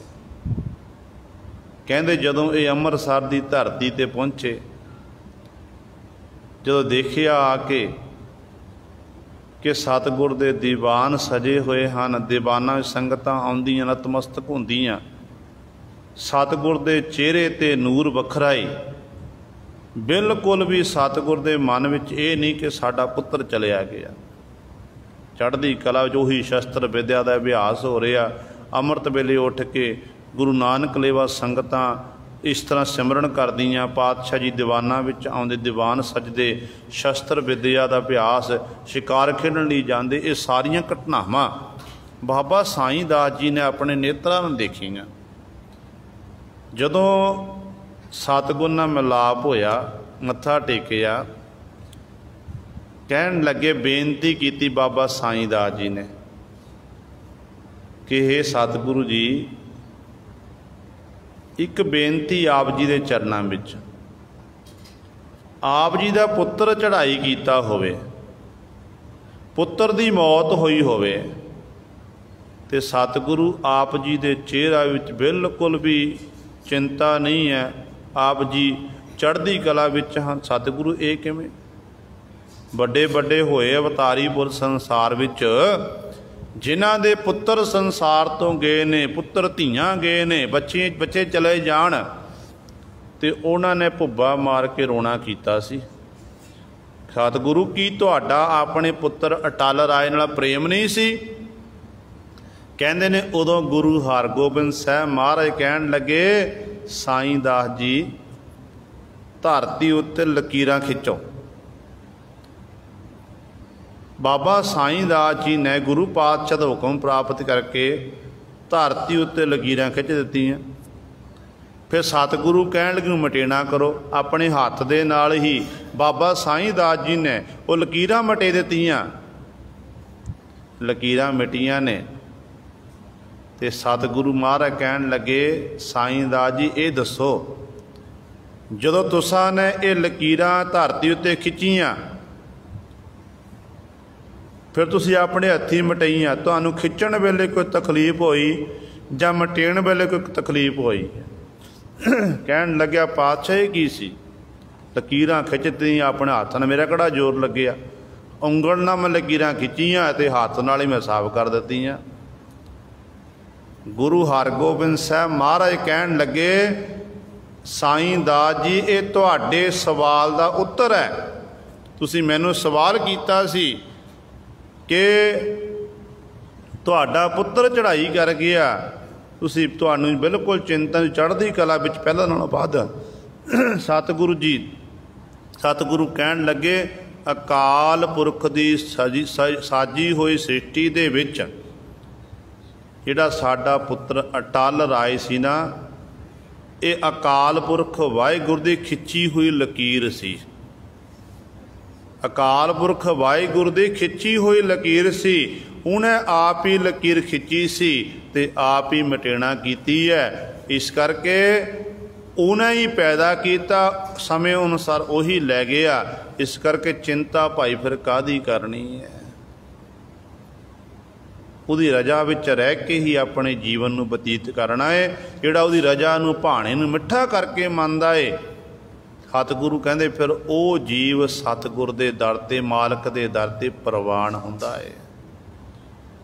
ਕਹਿੰਦੇ ਜਦੋਂ ਇਹ ਅੰਮ੍ਰਿਤਸਰ ਦੀ ਧਰਤੀ 'ਤੇ ਪਹੁੰਚੇ, ਜਦੋਂ ਦੇਖਿਆ ਆ ਕੇ ਕਿ ਸਤਿਗੁਰ ਦੇ ਦੀਵਾਨ ਸਜੇ ਹੋਏ ਹਨ, ਦੀਵਾਨਾਂ ਵਿੱਚ ਸੰਗਤਾਂ ਆਉਂਦੀਆਂ, ਨਤਮਸਤਕ ਹੁੰਦੀਆਂ, ਸਤਿਗੁਰ ਦੇ ਚਿਹਰੇ 'ਤੇ ਨੂਰ ਵੱਖਰਾ ਹੀ, ਬਿਲਕੁਲ ਵੀ ਸਤਿਗੁਰ ਦੇ ਮਨ ਵਿੱਚ ਇਹ ਨਹੀਂ ਕਿ ਸਾਡਾ ਪੁੱਤਰ ਚਲਿਆ ਗਿਆ। ਚੜ੍ਹਦੀ ਕਲਾ ਵਿੱਚ ਉਹੀ ਸ਼ਸਤਰ ਵਿਦਿਆ ਦਾ ਅਭਿਆਸ ਹੋ ਰਿਹਾ। ਅੰਮ੍ਰਿਤ ਵੇਲੇ ਉੱਠ ਕੇ ਗੁਰੂ ਨਾਨਕ ਲੇਵਾ ਸੰਗਤਾਂ ਇਸ ਤਰ੍ਹਾਂ ਸਿਮਰਨ ਕਰਦੀਆਂ, ਪਾਤਸ਼ਾਹ ਜੀ ਦੀਵਾਨਾਂ ਵਿੱਚ ਆਉਂਦੇ, ਦੀਵਾਨ ਸਜਦੇ, ਸ਼ਸਤਰ ਵਿਦਿਆ ਦਾ ਅਭਿਆਸ, ਸ਼ਿਕਾਰ ਖੇਡਣ ਲਈ ਜਾਂਦੇ। ਇਹ ਸਾਰੀਆਂ ਘਟਨਾਵਾਂ ਬਾਬਾ ਸਾਈਂ ਦਾਸ ਜੀ ਨੇ ਆਪਣੇ ਨੇਤਰਾਂ ਨਾਲ ਦੇਖੀਆਂ। ਜਦੋਂ ਸਤਿਗੁਰ ਨਾਲ ਮਿਲਾਪ ਹੋਇਆ, ਮੱਥਾ ਟੇਕਿਆ, ਕਹਿਣ ਲੱਗੇ, ਬੇਨਤੀ ਕੀਤੀ ਬਾਬਾ ਸਾਈਂ ਦਾਸ ਜੀ ਨੇ ਕਿ ਹੇ ਸਤਿਗੁਰੂ ਜੀ, ਇੱਕ ਬੇਨਤੀ ਆਪ ਜੀ ਦੇ ਚਰਨਾਂ ਵਿੱਚ, ਆਪ ਜੀ ਦਾ ਪੁੱਤਰ ਚੜ੍ਹਾਈ ਕੀਤਾ ਹੋਵੇ, ਪੁੱਤਰ ਦੀ ਮੌਤ ਹੋਈ ਹੋਵੇ, ਤੇ ਸਤਿਗੁਰੂ ਆਪ ਜੀ ਦੇ ਚਿਹਰਾ ਵਿੱਚ ਬਿਲਕੁਲ ਵੀ ਚਿੰਤਾ ਨਹੀਂ ਹੈ, ਆਪ ਜੀ ਚੜ੍ਹਦੀ ਕਲਾ ਵਿੱਚ ਹਨ। ਸਤਿਗੁਰੂ ਇਹ ਕਿਵੇਂ? ਵੱਡੇ ਵੱਡੇ ਹੋਏ ਅਵਤਾਰੀ ਪੁਰਖ ਸੰਸਾਰ ਵਿੱਚ, ਜਿਨ੍ਹਾਂ ਦੇ ਪੁੱਤਰ ਸੰਸਾਰ ਤੋਂ ਗਏ ਨੇ, ਪੁੱਤਰ ਧੀਆਂ ਗਏ ਨੇ, ਬੱਚੇ ਚਲੇ ਜਾਣ, ਤੇ ਉਹਨਾਂ ਨੇ ਭੁੱਬਾ ਮਾਰ ਕੇ ਰੋਣਾ ਕੀਤਾ ਸੀ। ਸਤਿਗੁਰੂ ਕੀ ਤੁਹਾਡਾ ਆਪਣੇ ਪੁੱਤਰ ਅਟਲ ਰਾਏ ਨਾਲ ਪ੍ਰੇਮ ਨਹੀਂ ਸੀ? ਕਹਿੰਦੇ ਨੇ ਉਦੋਂ ਗੁਰੂ ਹਰਗੋਬਿੰਦ ਸਾਹਿਬ ਮਹਾਰਾਜ ਕਹਿਣ ਲੱਗੇ, ਸਾਈਂ ਦਾਸ ਜੀ ਧਰਤੀ ਉੱਤੇ ਲਕੀਰਾਂ ਖਿੱਚੋ। ਬਾਬਾ ਸਾਈਂ ਦਾਸ ਜੀ ਨੇ ਗੁਰੂ ਪਾਤਸ਼ਾਹ ਦਾ ਹੁਕਮ ਪ੍ਰਾਪਤ ਕਰਕੇ ਧਰਤੀ ਉੱਤੇ ਲਕੀਰਾਂ ਖਿੱਚ ਦਿੱਤੀਆਂ। ਫਿਰ ਸਤਿਗੁਰੂ ਕਹਿਣ ਲੱਗੇ ਮਟੇਣਾ ਕਰੋ। ਆਪਣੇ ਹੱਥ ਦੇ ਨਾਲ ਹੀ ਬਾਬਾ ਸਾਈਂ ਦਾਸ ਜੀ ਨੇ ਉਹ ਲਕੀਰਾਂ ਮਟੇ ਦਿੱਤੀਆਂ। ਲਕੀਰਾਂ ਮਿਟੀਆਂ ਨੇ ਤੇ ਸਤਿਗੁਰੂ ਮਹਾਰਾਜ ਕਹਿਣ ਲੱਗੇ, ਸਾਈਂ ਦਾਸ ਜੀ ਇਹ ਦੱਸੋ, ਜਦੋਂ ਤੁਸਾਂ ਨੇ ਇਹ ਲਕੀਰਾਂ ਧਰਤੀ ਉੱਤੇ ਖਿੱਚੀਆਂ, ਫਿਰ ਤੁਸੀਂ ਆਪਣੇ ਹੱਥੀਂ ਮਟਾਈਆਂ, ਤੁਹਾਨੂੰ ਖਿੱਚਣ ਵੇਲੇ ਕੋਈ ਤਕਲੀਫ ਹੋਈ ਜਾਂ ਮਟੇਣ ਵੇਲੇ ਕੋਈ ਤਕਲੀਫ ਹੋਈ? ਕਹਿਣ ਲੱਗਿਆ, ਪਾਤਸ਼ਾਹ ਇਹ ਕੀ ਸੀ? ਲਕੀਰਾਂ ਖਿੱਚਤੀਆਂ ਆਪਣੇ ਹੱਥ ਨਾਲ, ਮੇਰਾ ਕਿਹੜਾ ਜ਼ੋਰ ਲੱਗਿਆ, ਉਂਗਲ ਨਾਲ ਮੈਂ ਲਕੀਰਾਂ ਖਿੱਚੀਆਂ ਤੇ ਹੱਥ ਨਾਲ ਹੀ ਮੈਂ ਸਾਫ਼ ਕਰ ਦਿੱਤੀਆਂ। ਗੁਰੂ ਹਰਗੋਬਿੰਦ ਸਾਹਿਬ ਮਹਾਰਾਜ ਕਹਿਣ ਲੱਗੇ, ਸਾਈਂ ਦਾਸ ਜੀ ਇਹ ਤੁਹਾਡੇ ਸਵਾਲ ਦਾ ਉੱਤਰ ਹੈ। ਤੁਸੀਂ ਮੈਨੂੰ ਸਵਾਲ ਕੀਤਾ ਸੀ ਕਿ ਤੁਹਾਡਾ ਪੁੱਤਰ ਚੜ੍ਹਾਈ ਕਰ ਗਿਆ, ਤੁਹਾਨੂੰ ਬਿਲਕੁਲ ਚਿੰਤਾ ਦੀ ਚੜ੍ਹਦੀ ਕਲਾ ਵਿੱਚ ਪਹਿਲਾਂ ਨਾਲੋਂ ਵੱਧ। ਸਤਿਗੁਰੂ ਕਹਿਣ ਲੱਗੇ, ਅਕਾਲ ਪੁਰਖ ਦੀ ਸਾਜੀ ਹੋਈ ਸ੍ਰਿਸ਼ਟੀ ਦੇ ਵਿੱਚ ਜਿਹੜਾ ਸਾਡਾ ਪੁੱਤਰ ਅਟਲ ਰਾਏ ਸੀ ਨਾ, ਇਹ ਅਕਾਲ ਪੁਰਖ ਵਾਹਿਗੁਰੂ ਦੀ ਖਿੱਚੀ ਹੋਈ ਲਕੀਰ ਸੀ। ਅਕਾਲ ਪੁਰਖ ਵਾਹਿਗੁਰੂ ਦੀ ਖਿੱਚੀ ਹੋਈ ਲਕੀਰ ਸੀ। ਉਹਨੇ ਆਪ ਹੀ ਲਕੀਰ ਖਿੱਚੀ ਸੀ ਤੇ ਆਪ ਹੀ ਮਿਟੇਣਾ ਕੀਤੀ ਹੈ। ਇਸ ਕਰਕੇ ਉਹਨੇ ਹੀ ਪੈਦਾ ਕੀਤਾ, ਸਮੇਂ ਅਨੁਸਾਰ ਉਹੀ ਲੈ ਗਿਆ। ਇਸ ਕਰਕੇ ਚਿੰਤਾ ਭਾਈ ਫਿਰ ਕਾਹਦੀ ਕਰਨੀ ਹੈ। ਉਹਦੀ ਰਜਾ ਵਿੱਚ ਰਹਿ ਕੇ ਹੀ ਆਪਣੇ ਜੀਵਨ ਨੂੰ ਬਤੀਤ ਕਰਨਾ ਹੈ। ਜਿਹੜਾ ਉਹਦੀ ਰਜਾ ਨੂੰ, ਭਾਣੇ ਨੂੰ ਮਿੱਠਾ ਕਰਕੇ ਮੰਨਦਾ ਏ, ਸਤਿਗੁਰੂ ਕਹਿੰਦੇ ਫਿਰ ਉਹ ਜੀਵ ਸਤਿਗੁਰ ਦੇ ਦਰ 'ਤੇ, ਮਾਲਕ ਦੇ ਦਰ 'ਤੇ ਪ੍ਰਵਾਨ ਹੁੰਦਾ ਹੈ।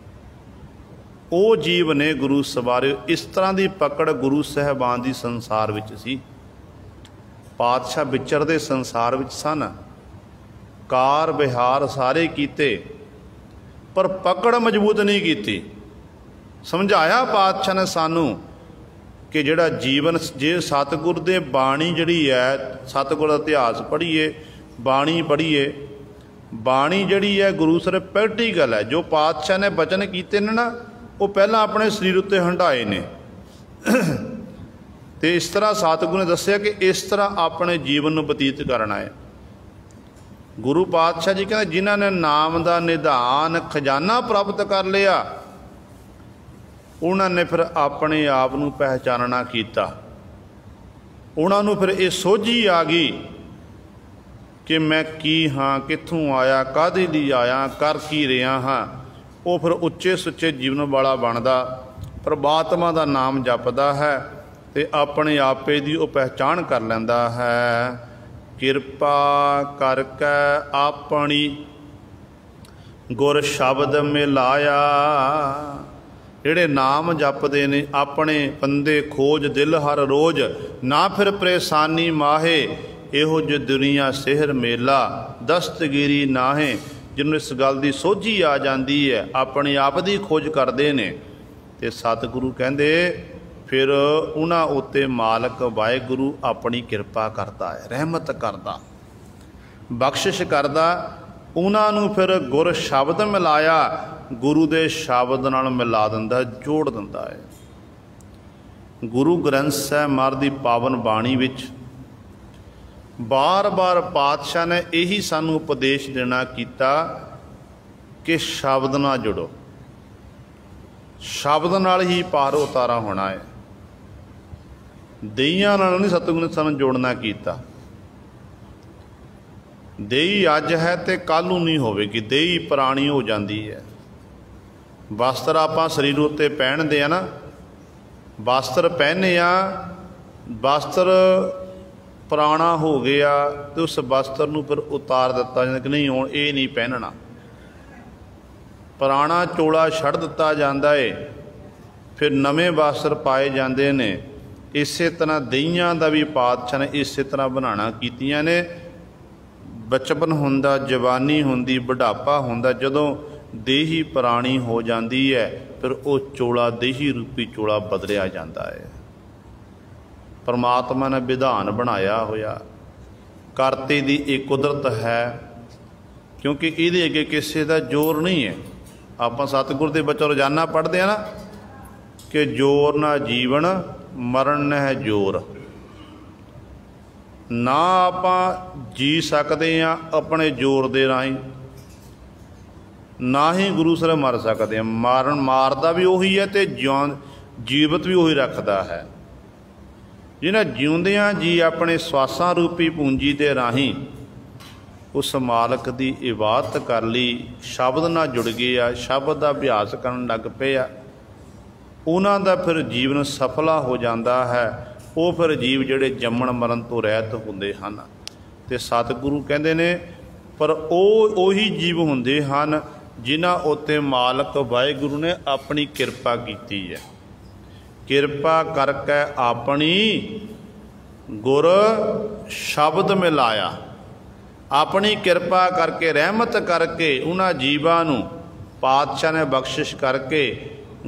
ਉਹ ਜੀਵ ਨੇ ਗੁਰੂ ਸਵਾਰਿਓ। ਇਸ ਤਰ੍ਹਾਂ ਦੀ ਪਕੜ ਗੁਰੂ ਸਾਹਿਬਾਨ ਦੀ ਸੰਸਾਰ ਵਿੱਚ ਸੀ। ਪਾਤਸ਼ਾਹ ਵਿਚਰਦੇ ਸੰਸਾਰ ਵਿੱਚ ਸਨ, ਕਾਰ ਵਿਹਾਰ ਸਾਰੇ ਕੀਤੇ, ਪਰ ਪਕੜ ਮਜ਼ਬੂਤ ਨਹੀਂ ਕੀਤੀ। ਸਮਝਾਇਆ ਪਾਤਸ਼ਾਹ ਨੇ ਸਾਨੂੰ ਕਿ ਜਿਹੜਾ ਜੀਵਨ, ਜੇ ਸਤਿਗੁਰ ਦੇ ਬਾਣੀ ਜਿਹੜੀ ਹੈ, ਸਤਿਗੁਰ ਦਾ ਇਤਿਹਾਸ ਪੜ੍ਹੀਏ, ਬਾਣੀ ਪੜ੍ਹੀਏ, ਬਾਣੀ ਜਿਹੜੀ ਹੈ ਗੁਰੂ ਸਾਹਿਬ ਪ੍ਰੈਕਟੀਕਲ ਹੈ। ਜੋ ਪਾਤਸ਼ਾਹ ਨੇ ਬਚਨ ਕੀਤੇ ਨੇ ਨਾ, ਉਹ ਪਹਿਲਾਂ ਆਪਣੇ ਸਰੀਰ ਉੱਤੇ ਹੰਢਾਏ ਨੇ। ਤੇ ਇਸ ਤਰ੍ਹਾਂ ਸਤਿਗੁਰੂ ਨੇ ਦੱਸਿਆ ਕਿ ਇਸ ਤਰ੍ਹਾਂ ਆਪਣੇ ਜੀਵਨ ਨੂੰ ਬਤੀਤ ਕਰਨਾ ਹੈ। ਗੁਰੂ ਪਾਤਸ਼ਾਹ ਜੀ ਕਹਿੰਦੇ, ਜਿਨ੍ਹਾਂ ਨੇ ਨਾਮ ਦਾ ਨਿਧਾਨ ਖਜ਼ਾਨਾ ਪ੍ਰਾਪਤ ਕਰ ਲਿਆ, ਉਹਨਾਂ ਨੇ ਫਿਰ ਆਪਣੇ ਆਪ ਨੂੰ ਪਹਿਚਾਨਣਾ ਕੀਤਾ। ਉਹਨਾਂ ਨੂੰ ਫਿਰ ਇਹ ਸੋਝੀ ਆ ਗਈ ਕਿ ਮੈਂ ਕੀ ਹਾਂ, ਕਿੱਥੋਂ ਆਇਆ, ਕਾਹਦੇ ਲਈ ਆਇਆ, ਕਰ ਕੀ ਰਿਹਾ ਹਾਂ। ਉਹ ਫਿਰ ਉੱਚੇ ਸੁੱਚੇ ਜੀਵਨ ਵਾਲਾ ਬਣਦਾ, ਪਰਮਾਤਮਾ ਦਾ ਨਾਮ ਜਪਦਾ ਹੈ ਤੇ ਆਪਣੇ ਆਪੇ ਦੀ ਉਹ ਪਹਿਚਾਣ ਕਰ ਲੈਂਦਾ ਹੈ। ਕਿਰਪਾ ਕਰਕੇ ਆਪਣੀ ਗੁਰ ਸ਼ਬਦ ਮਿਲਾਇਆ। ਜਿਹੜੇ ਨਾਮ ਜਪਦੇ ਨੇ, ਆਪਣੇ ਬੰਦੇ ਖੋਜ ਦਿਲ ਹਰ ਰੋਜ਼, ਨਾ ਫਿਰ ਪਰੇਸ਼ਾਨੀ ਮਾਹੇ, ਇਹੋ ਜਿਹੀ ਦੁਨੀਆ ਸਿਹਰ ਮੇਲਾ, ਦਸਤਗੀਰੀ ਨਾਹੇ। ਜਿਹਨੂੰ ਇਸ ਗੱਲ ਦੀ ਸੋਝੀ ਆ ਜਾਂਦੀ ਹੈ, ਆਪਣੇ ਆਪ ਦੀ ਖੋਜ ਕਰਦੇ ਨੇ, ਤੇ ਸਤਿਗੁਰੂ ਕਹਿੰਦੇ ਫਿਰ ਉਹਨਾਂ ਉੱਤੇ ਮਾਲਕ ਵਾਹਿਗੁਰੂ ਆਪਣੀ ਕਿਰਪਾ ਕਰਦਾ ਹੈ, ਰਹਿਮਤ ਕਰਦਾ, ਬਖਸ਼ਿਸ਼ ਕਰਦਾ। ਉਹਨਾਂ ਨੂੰ ਫਿਰ ਗੁਰ ਸ਼ਬਦ ਮਿਲਾਇਆ, ਗੁਰੂ ਦੇ ਸ਼ਬਦ ਨਾਲ ਮਿਲਾ ਦਿੰਦਾ, ਜੋੜ ਦਿੰਦਾ ਹੈ। ਗੁਰੂ ਗ੍ਰੰਥ ਸਾਹਿਬ ਮਹਾਰਾਜ ਦੀ ਪਾਵਨ ਬਾਣੀ ਵਿੱਚ ਬਾਰ-ਬਾਰ ਪਾਤਸ਼ਾਹ ਨੇ ਇਹੀ ਸਾਨੂੰ ਉਪਦੇਸ਼ ਦੇਣਾ ਕੀਤਾ ਕਿ ਸ਼ਬਦ ਨਾਲ ਜੁੜੋ, ਸ਼ਬਦ ਨਾਲ ਹੀ ਪਾਰ ਉਤਾਰਾ ਹੋਣਾ ਹੈ। ਦੇਈਆਂ ਨਾਲ ਨਹੀਂ ਸਤਿਗੁਰੂ ਨੇ ਸਾਨੂੰ ਜੋੜਨਾ ਕੀਤਾ। ਦੇਈ ਅੱਜ ਹੈ ਤੇ ਕੱਲ੍ਹ ਨੂੰ ਨਹੀਂ ਹੋਵੇਗੀ, ਦੇਈ ਪੁਰਾਣੀ ਹੋ ਜਾਂਦੀ ਹੈ। ਵਸਤਰ ਆਪਾਂ ਸਰੀਰ ਉੱਤੇ ਪਹਿਨਦੇ ਆ ਨਾ, ਵਸਤਰ ਪਹਿਨੇ ਆ, ਵਸਤਰ ਪੁਰਾਣਾ ਹੋ ਗਿਆ ਤੇ ਉਸ ਵਸਤਰ ਨੂੰ ਫਿਰ ਉਤਾਰ ਦਿੱਤਾ ਜਾਂਦਾ ਕਿ ਨਹੀਂ ਹੁਣ ਇਹ ਨਹੀਂ ਪਹਿਨਣਾ। ਪੁਰਾਣਾ ਚੋਲਾ ਛੱਡ ਦਿੱਤਾ ਜਾਂਦਾ ਏ, ਫਿਰ ਨਵੇਂ ਵਸਤਰ ਪਾਏ ਜਾਂਦੇ ਨੇ। ਇਸੇ ਤਰ੍ਹਾਂ ਦਈਆਂ ਦਾ ਵੀ ਪਾਤਸ਼ਾਹ ਨੇ ਇਸੇ ਤਰ੍ਹਾਂ ਬਣਾਉਣਾ ਕੀਤੀਆਂ ਨੇ। ਬਚਪਨ ਹੁੰਦਾ, ਜਵਾਨੀ ਹੁੰਦੀ, ਬੁਢਾਪਾ ਹੁੰਦਾ, ਜਦੋਂ ਦੇਹੀ ਪੁਰਾਣੀ ਹੋ ਜਾਂਦੀ ਹੈ ਫਿਰ ਉਹ ਚੋਲਾ, ਦੇਹੀ ਰੂਪੀ ਚੋਲਾ ਬਦਲਿਆ ਜਾਂਦਾ ਹੈ। ਪਰਮਾਤਮਾ ਨੇ ਵਿਧਾਨ ਬਣਾਇਆ ਹੋਇਆ, ਕਰਤੇ ਦੀ ਇਹ ਕੁਦਰਤ ਹੈ, ਕਿਉਂਕਿ ਇਹਦੇ ਅੱਗੇ ਕਿਸੇ ਦਾ ਜ਼ੋਰ ਨਹੀਂ ਹੈ। ਆਪਾਂ ਸਤਿਗੁਰ ਦੇ ਬਚਨ ਰੋਜ਼ਾਨਾ ਪੜ੍ਹਦੇ ਹਾਂ ਨਾ ਕਿ ਜ਼ੋਰ ਨਾ ਜੀਵਨ ਮਰਨ ਹੈ ਜ਼ੋਰ। ਨਾ ਆਪਾਂ ਜੀ ਸਕਦੇ ਹਾਂ ਆਪਣੇ ਜ਼ੋਰ ਦੇ ਰਾਹੀਂ, ਨਾ ਹੀ ਗੁਰੂ ਸਾਹਿਬ ਮਰ ਸਕਦੇ ਹਾਂ। ਮਾਰਦਾ ਵੀ ਉਹੀ ਹੈ ਤੇ ਜੀਵਤ ਵੀ ਉਹੀ ਰੱਖਦਾ ਹੈ। ਜਿਹਨਾਂ ਜਿਉਂਦਿਆਂ ਜੀ ਆਪਣੇ ਸਵਾਸਾਂ ਰੂਪੀ ਪੂੰਜੀ ਦੇ ਰਾਹੀਂ ਉਸ ਮਾਲਕ ਦੀ ਇਬਾਦਤ ਕਰ ਲਈ, ਸ਼ਬਦ ਨਾਲ ਜੁੜ ਗਏ ਆ, ਸ਼ਬਦ ਦਾ ਅਭਿਆਸ ਕਰਨ ਲੱਗ ਪਏ ਆ, ਉਹਨਾਂ ਦਾ ਫਿਰ ਜੀਵਨ ਸਫਲਾ ਹੋ ਜਾਂਦਾ ਹੈ। ਉਹ ਫਿਰ ਜੀਵ ਜਿਹੜੇ ਜੰਮਣ ਮਰਨ ਤੋਂ ਰਹਿਤ ਹੁੰਦੇ ਹਨ। ਤੇ ਸਤਿਗੁਰੂ ਕਹਿੰਦੇ ਨੇ ਪਰ ਉਹ ਉਹੀ ਜੀਵ ਹੁੰਦੇ ਹਨ ਜਿਨ੍ਹਾਂ ਉੱਤੇ ਮਾਲਕ ਵਾਹਿਗੁਰੂ ਨੇ ਆਪਣੀ ਕਿਰਪਾ ਕੀਤੀ ਹੈ। ਕਿਰਪਾ ਕਰਕੇ ਆਪਣੀ ਗੁਰ ਸ਼ਬਦ ਮਿਲਾਇਆ, ਆਪਣੀ ਕਿਰਪਾ ਕਰਕੇ, ਰਹਿਮਤ ਕਰਕੇ ਉਹਨਾਂ ਜੀਵਾਂ ਨੂੰ पातशाह ने बख्शिश करके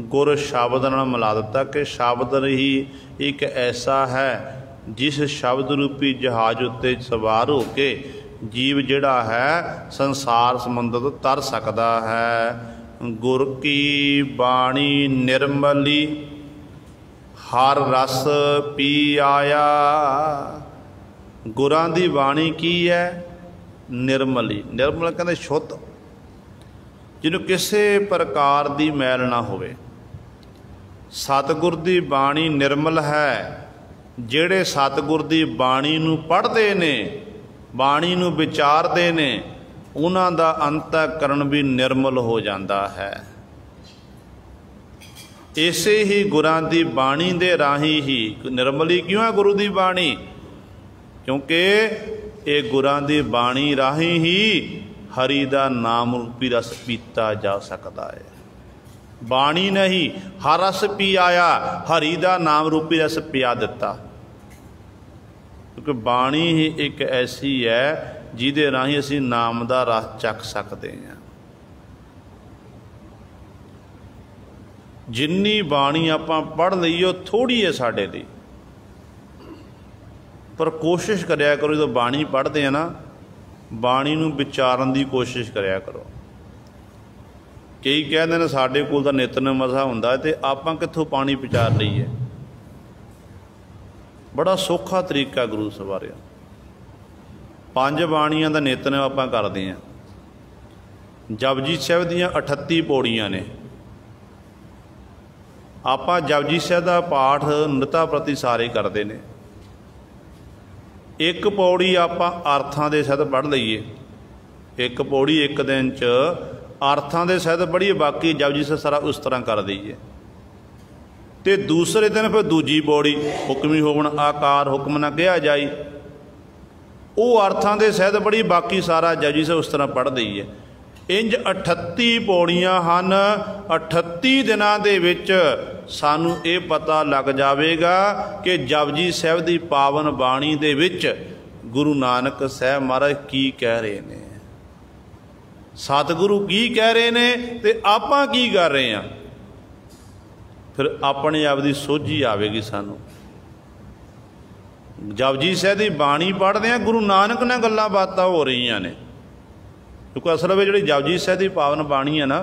गुर शब्द नाल मिला दिता कि शब्द ही एक ऐसा है जिस शब्द रूपी जहाज उत्ते सवार हो के जीव जिहड़ा है संसार समुंदर तो तर सकता है। गुर की बाणी निर्मली हर रस पी आया। गुरां दी बाणी की है? निर्मली। निर्मल कहते शुद्ध, जिन्हों किसी प्रकार की मैल ना होवे। सतगुर की बाणी निर्मल है। जिहड़े सतगुर की बाणी नूं पढ़ते ने, बाणी नूं विचारते ने, उन्हां दा अंतःकरण भी निर्मल हो जाता है। इसे ही गुरां दी बाणी दे राही ही निर्मली क्यों है गुरु दी बाणी? क्योंकि ये गुरां दी बाणी राही ही हरि दा नाम रूपी रस पीता जा सकता है। बाणी नहीं, हर रस पी आया, हरि दा नाम रूपी रस पिया दिता। क्योंकि बाणी ही एक ऐसी है जिहदे राही असीं नाम दा रस चख सकते हैं। जिन्नी बाणी आपां पढ़ लईए थोड़ी है साडे लई, पर कोशिश करया करो जो बाणी पढ़ते हैं ना, बाणी नूं विचारन की कोशिश करया करो। कई कहते हैं साडे कोल तां नितनेम मसा हुंदा ते आपां कित्थों पाणी विचार लईए। बड़ा सौखा तरीका गुरु सवारिया। 5 बाणियां दा नितनेम आपां करदे हां। जपजी साहिब दीयां 38 पौड़ियां ने। आपां जपजी साहिब दा पाठ निता प्रति सारे करते हैं। एक पौड़ी आपां अर्थां दे सहित पढ़ लईए। एक पौड़ी एक दिन च अर्थां दे सहित पढ़ीए, बाकी जपजी साहिब सारा उस तरह कर दईए। तो दूसरे दिन फिर दूजी पौड़ी हुक्मी होवन आकार हुक्म ना कहा जाई, वो अर्थां दे सहित पढ़ी, बाकी सारा जपजी साहिब उस तरह पढ़ दईए। इंज 38 पौड़ियां हन। 38 दिनां दे विच सानू ये पता लग जाएगा कि जपजी साहिब की पावन बाणी दे विच गुरु नानक साहब महाराज की कह रहे हैं, सतगुरु की कह रहे हैं, तो आपां की कर रहे हैं। फिर अपने आप की सोझी आवेगी सानू। जपजी साहिब की बाणी पढ़ते हैं, गुरु नानक नाल गल्लां बातां हो रही ने। क्योंकि असल में जी जपजी साहिब की पावन बाणी है ना,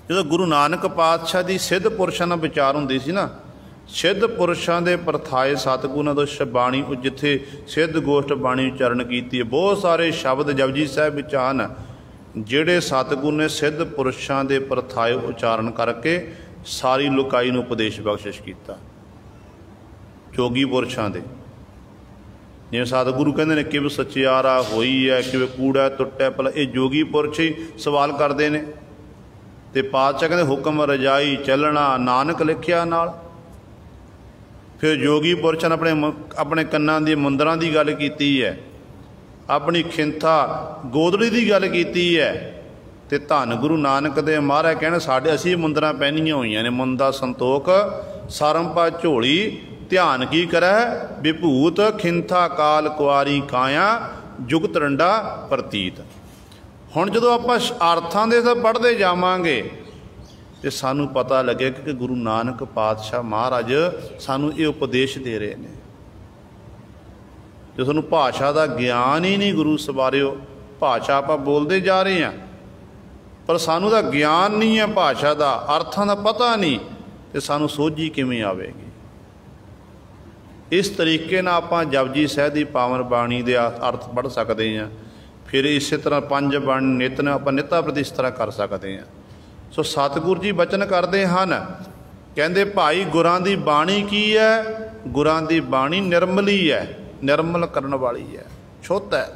जो गुरु नानक पातशाह की सिद्ध पुरुषों नाल विचार होंदी सी ना, सिद्ध पुरुषों के परथाए सतगुरां दी बाणी जिथे सिद्ध गोष्ठ बाणी उच्चारण की, बहुत सारे शब्द जपजी साहिब विच हन जिहड़े सतगुर ने सिद्ध पुरुषों के परथाए उच्चारण करके सारी लुकाई नूं उपदेश बख्शिश किया। जोगी पुरुषों के जिवें सतगुरु कहते हैं किव सचियारा होई है, किव कूड़ा टुट्या भला, ये जोगी पुरुष ही सवाल करते हैं। तो पातशाह कहते हुक्म रजाई चलना नानक लिखिया नाल। फिर जोगी पुरुषों ने अपने कन्नां दी मुंदरां दी गल कीती है, अपनी खिंथा गोदड़ी की गल की है। तो धन गुरु नानक दे महाराज कहने साढ़े असी मुंदरां पहनियां हुई ने, मुंदा संतोख सरंपा झोली ध्यान की करै विभूत खिंथा काल कुआरी काया जुगत रंडा प्रतीत। हुण जदों आपां अर्थां दे पढ़ते जावांगे तो सानू पता लगे कि गुरु नानक पातशाह महाराज सानू ये उपदेश दे रहे हैं। जो सानू भाषा का ज्ञान ही नहीं गुरु सवारियो, भाषा आपां बोलते जा रहे हैं पर सानू दा ज्ञान नहीं है, भाषा का अर्थां का पता नहीं, तो सानू सोझी किवें आवेगी। इस तरीके नाल आपां जपजी साहिब की पावन बाणी के अर्थ पढ़ सकते हैं। फिर इस तरह 5 बाणी नित ने आपां निता प्रति इस तरह कर सकते हैं। सो सतगुरु जी बचन करते हैं, कहते भाई गुरां दी बाणी की है? गुरां दी बाणी निर्मली है, निर्मल करन वाली है, शुद्ध है।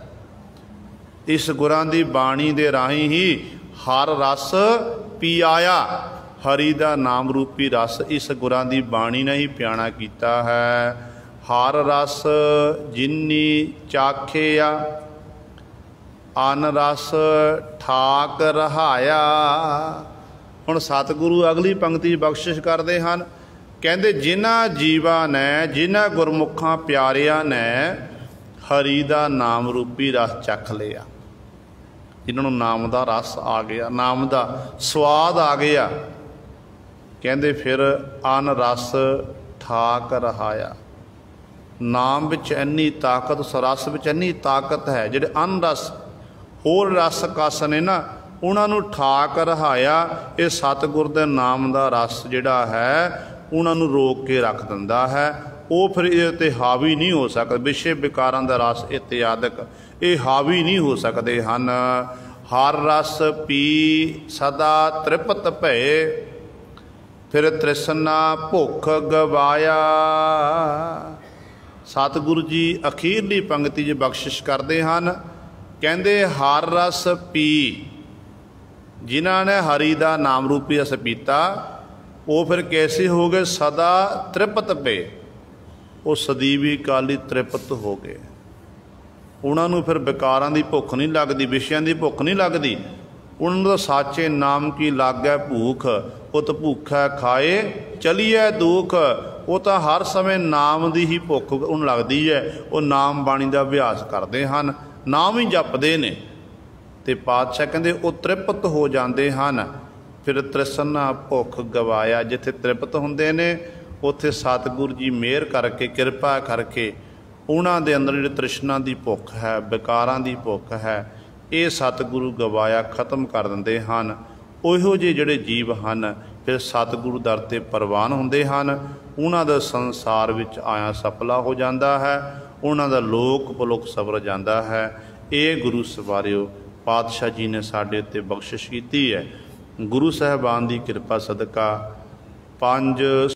इस गुरां दी बाणी दे राही ही हर रस पी आया। हरि दा नाम रूपी रस इस गुरां दी बाणी ने ही प्याणा कीता है। हर रस जिन्नी चाखिया अन रस ठाक रहाया। हुण सतगुरु अगली पंक्ति बख्शिश करते हैं, कहते जिन्हां जीवां ने, जिन्हां गुरमुखां प्यारियां ने हरि दा नाम रूपी रस चख लिया। जिन्हों नाम का रस आ गया, नाम का स्वाद आ गया। कहते फिर अन रस ठाक रहाया। नाम विच इन्नी ताकत, उस रस विच इन्नी ताकत है, जिहड़े अन रस होर रस कस ने ना उन्होंने ठाक रहाया। ये सतगुर दे नाम का रस जिहड़ा है उन्होंने रोक के रख दिंदा है। वो फिर ये हावी नहीं हो सकते। विषय विकारां दा रस इत्यादक ये हावी नहीं हो सकते हैं। हर रस पी सदा तृपत भय, फिर तृष्णा भुख गवाया। सतगुरु जी अखीरली पंक्ति च बख्शिश करते हैं, कहते हर रस पी, जिन्हों ने हरि का नाम रूपी रस पीता वो फिर कैसे हो गए, सदा तृपत पे, वो सदीवी काली तृपत हो गए। उन्होंने फिर विकारां की भुख नहीं लगती, विषयां की भुख नहीं लगती। उन्होंने तो साचे नाम की लागै भूख, उत भूखै खाए चलीए दुख। वो तो हर समय नाम की ही भुख उन्हें लगती है। वो नाम बाणी का अभ्यास करते हैं, नाम ही जपते ने, तो पातशाह कहते वो तृप्त हो जाते हैं। फिर तृष्णा भुख गवाया। जिथे तृप्त होंदे ने उत्थे सतगुरु जी मेहर करके किरपा करके उन्हां दे अंदर जिहड़ी तृष्णा की भुख है, विकारां की भुख है, ये सतगुरु गवाया खत्म कर दिंदे हैं। उहो जे जिहड़े जीव हैं फिर सतगुरु दर ते प्रवान होंदे हैं। उन्हां दा संसार विच आया सफला हो जाता है, उन्हां दा लोक पलोक सवर जाता है। ये गुरु सवारियो पातशाह जी ने साडे उत्ते बख्शिश कीती है। गुरु साहिबान की किरपा सदका 5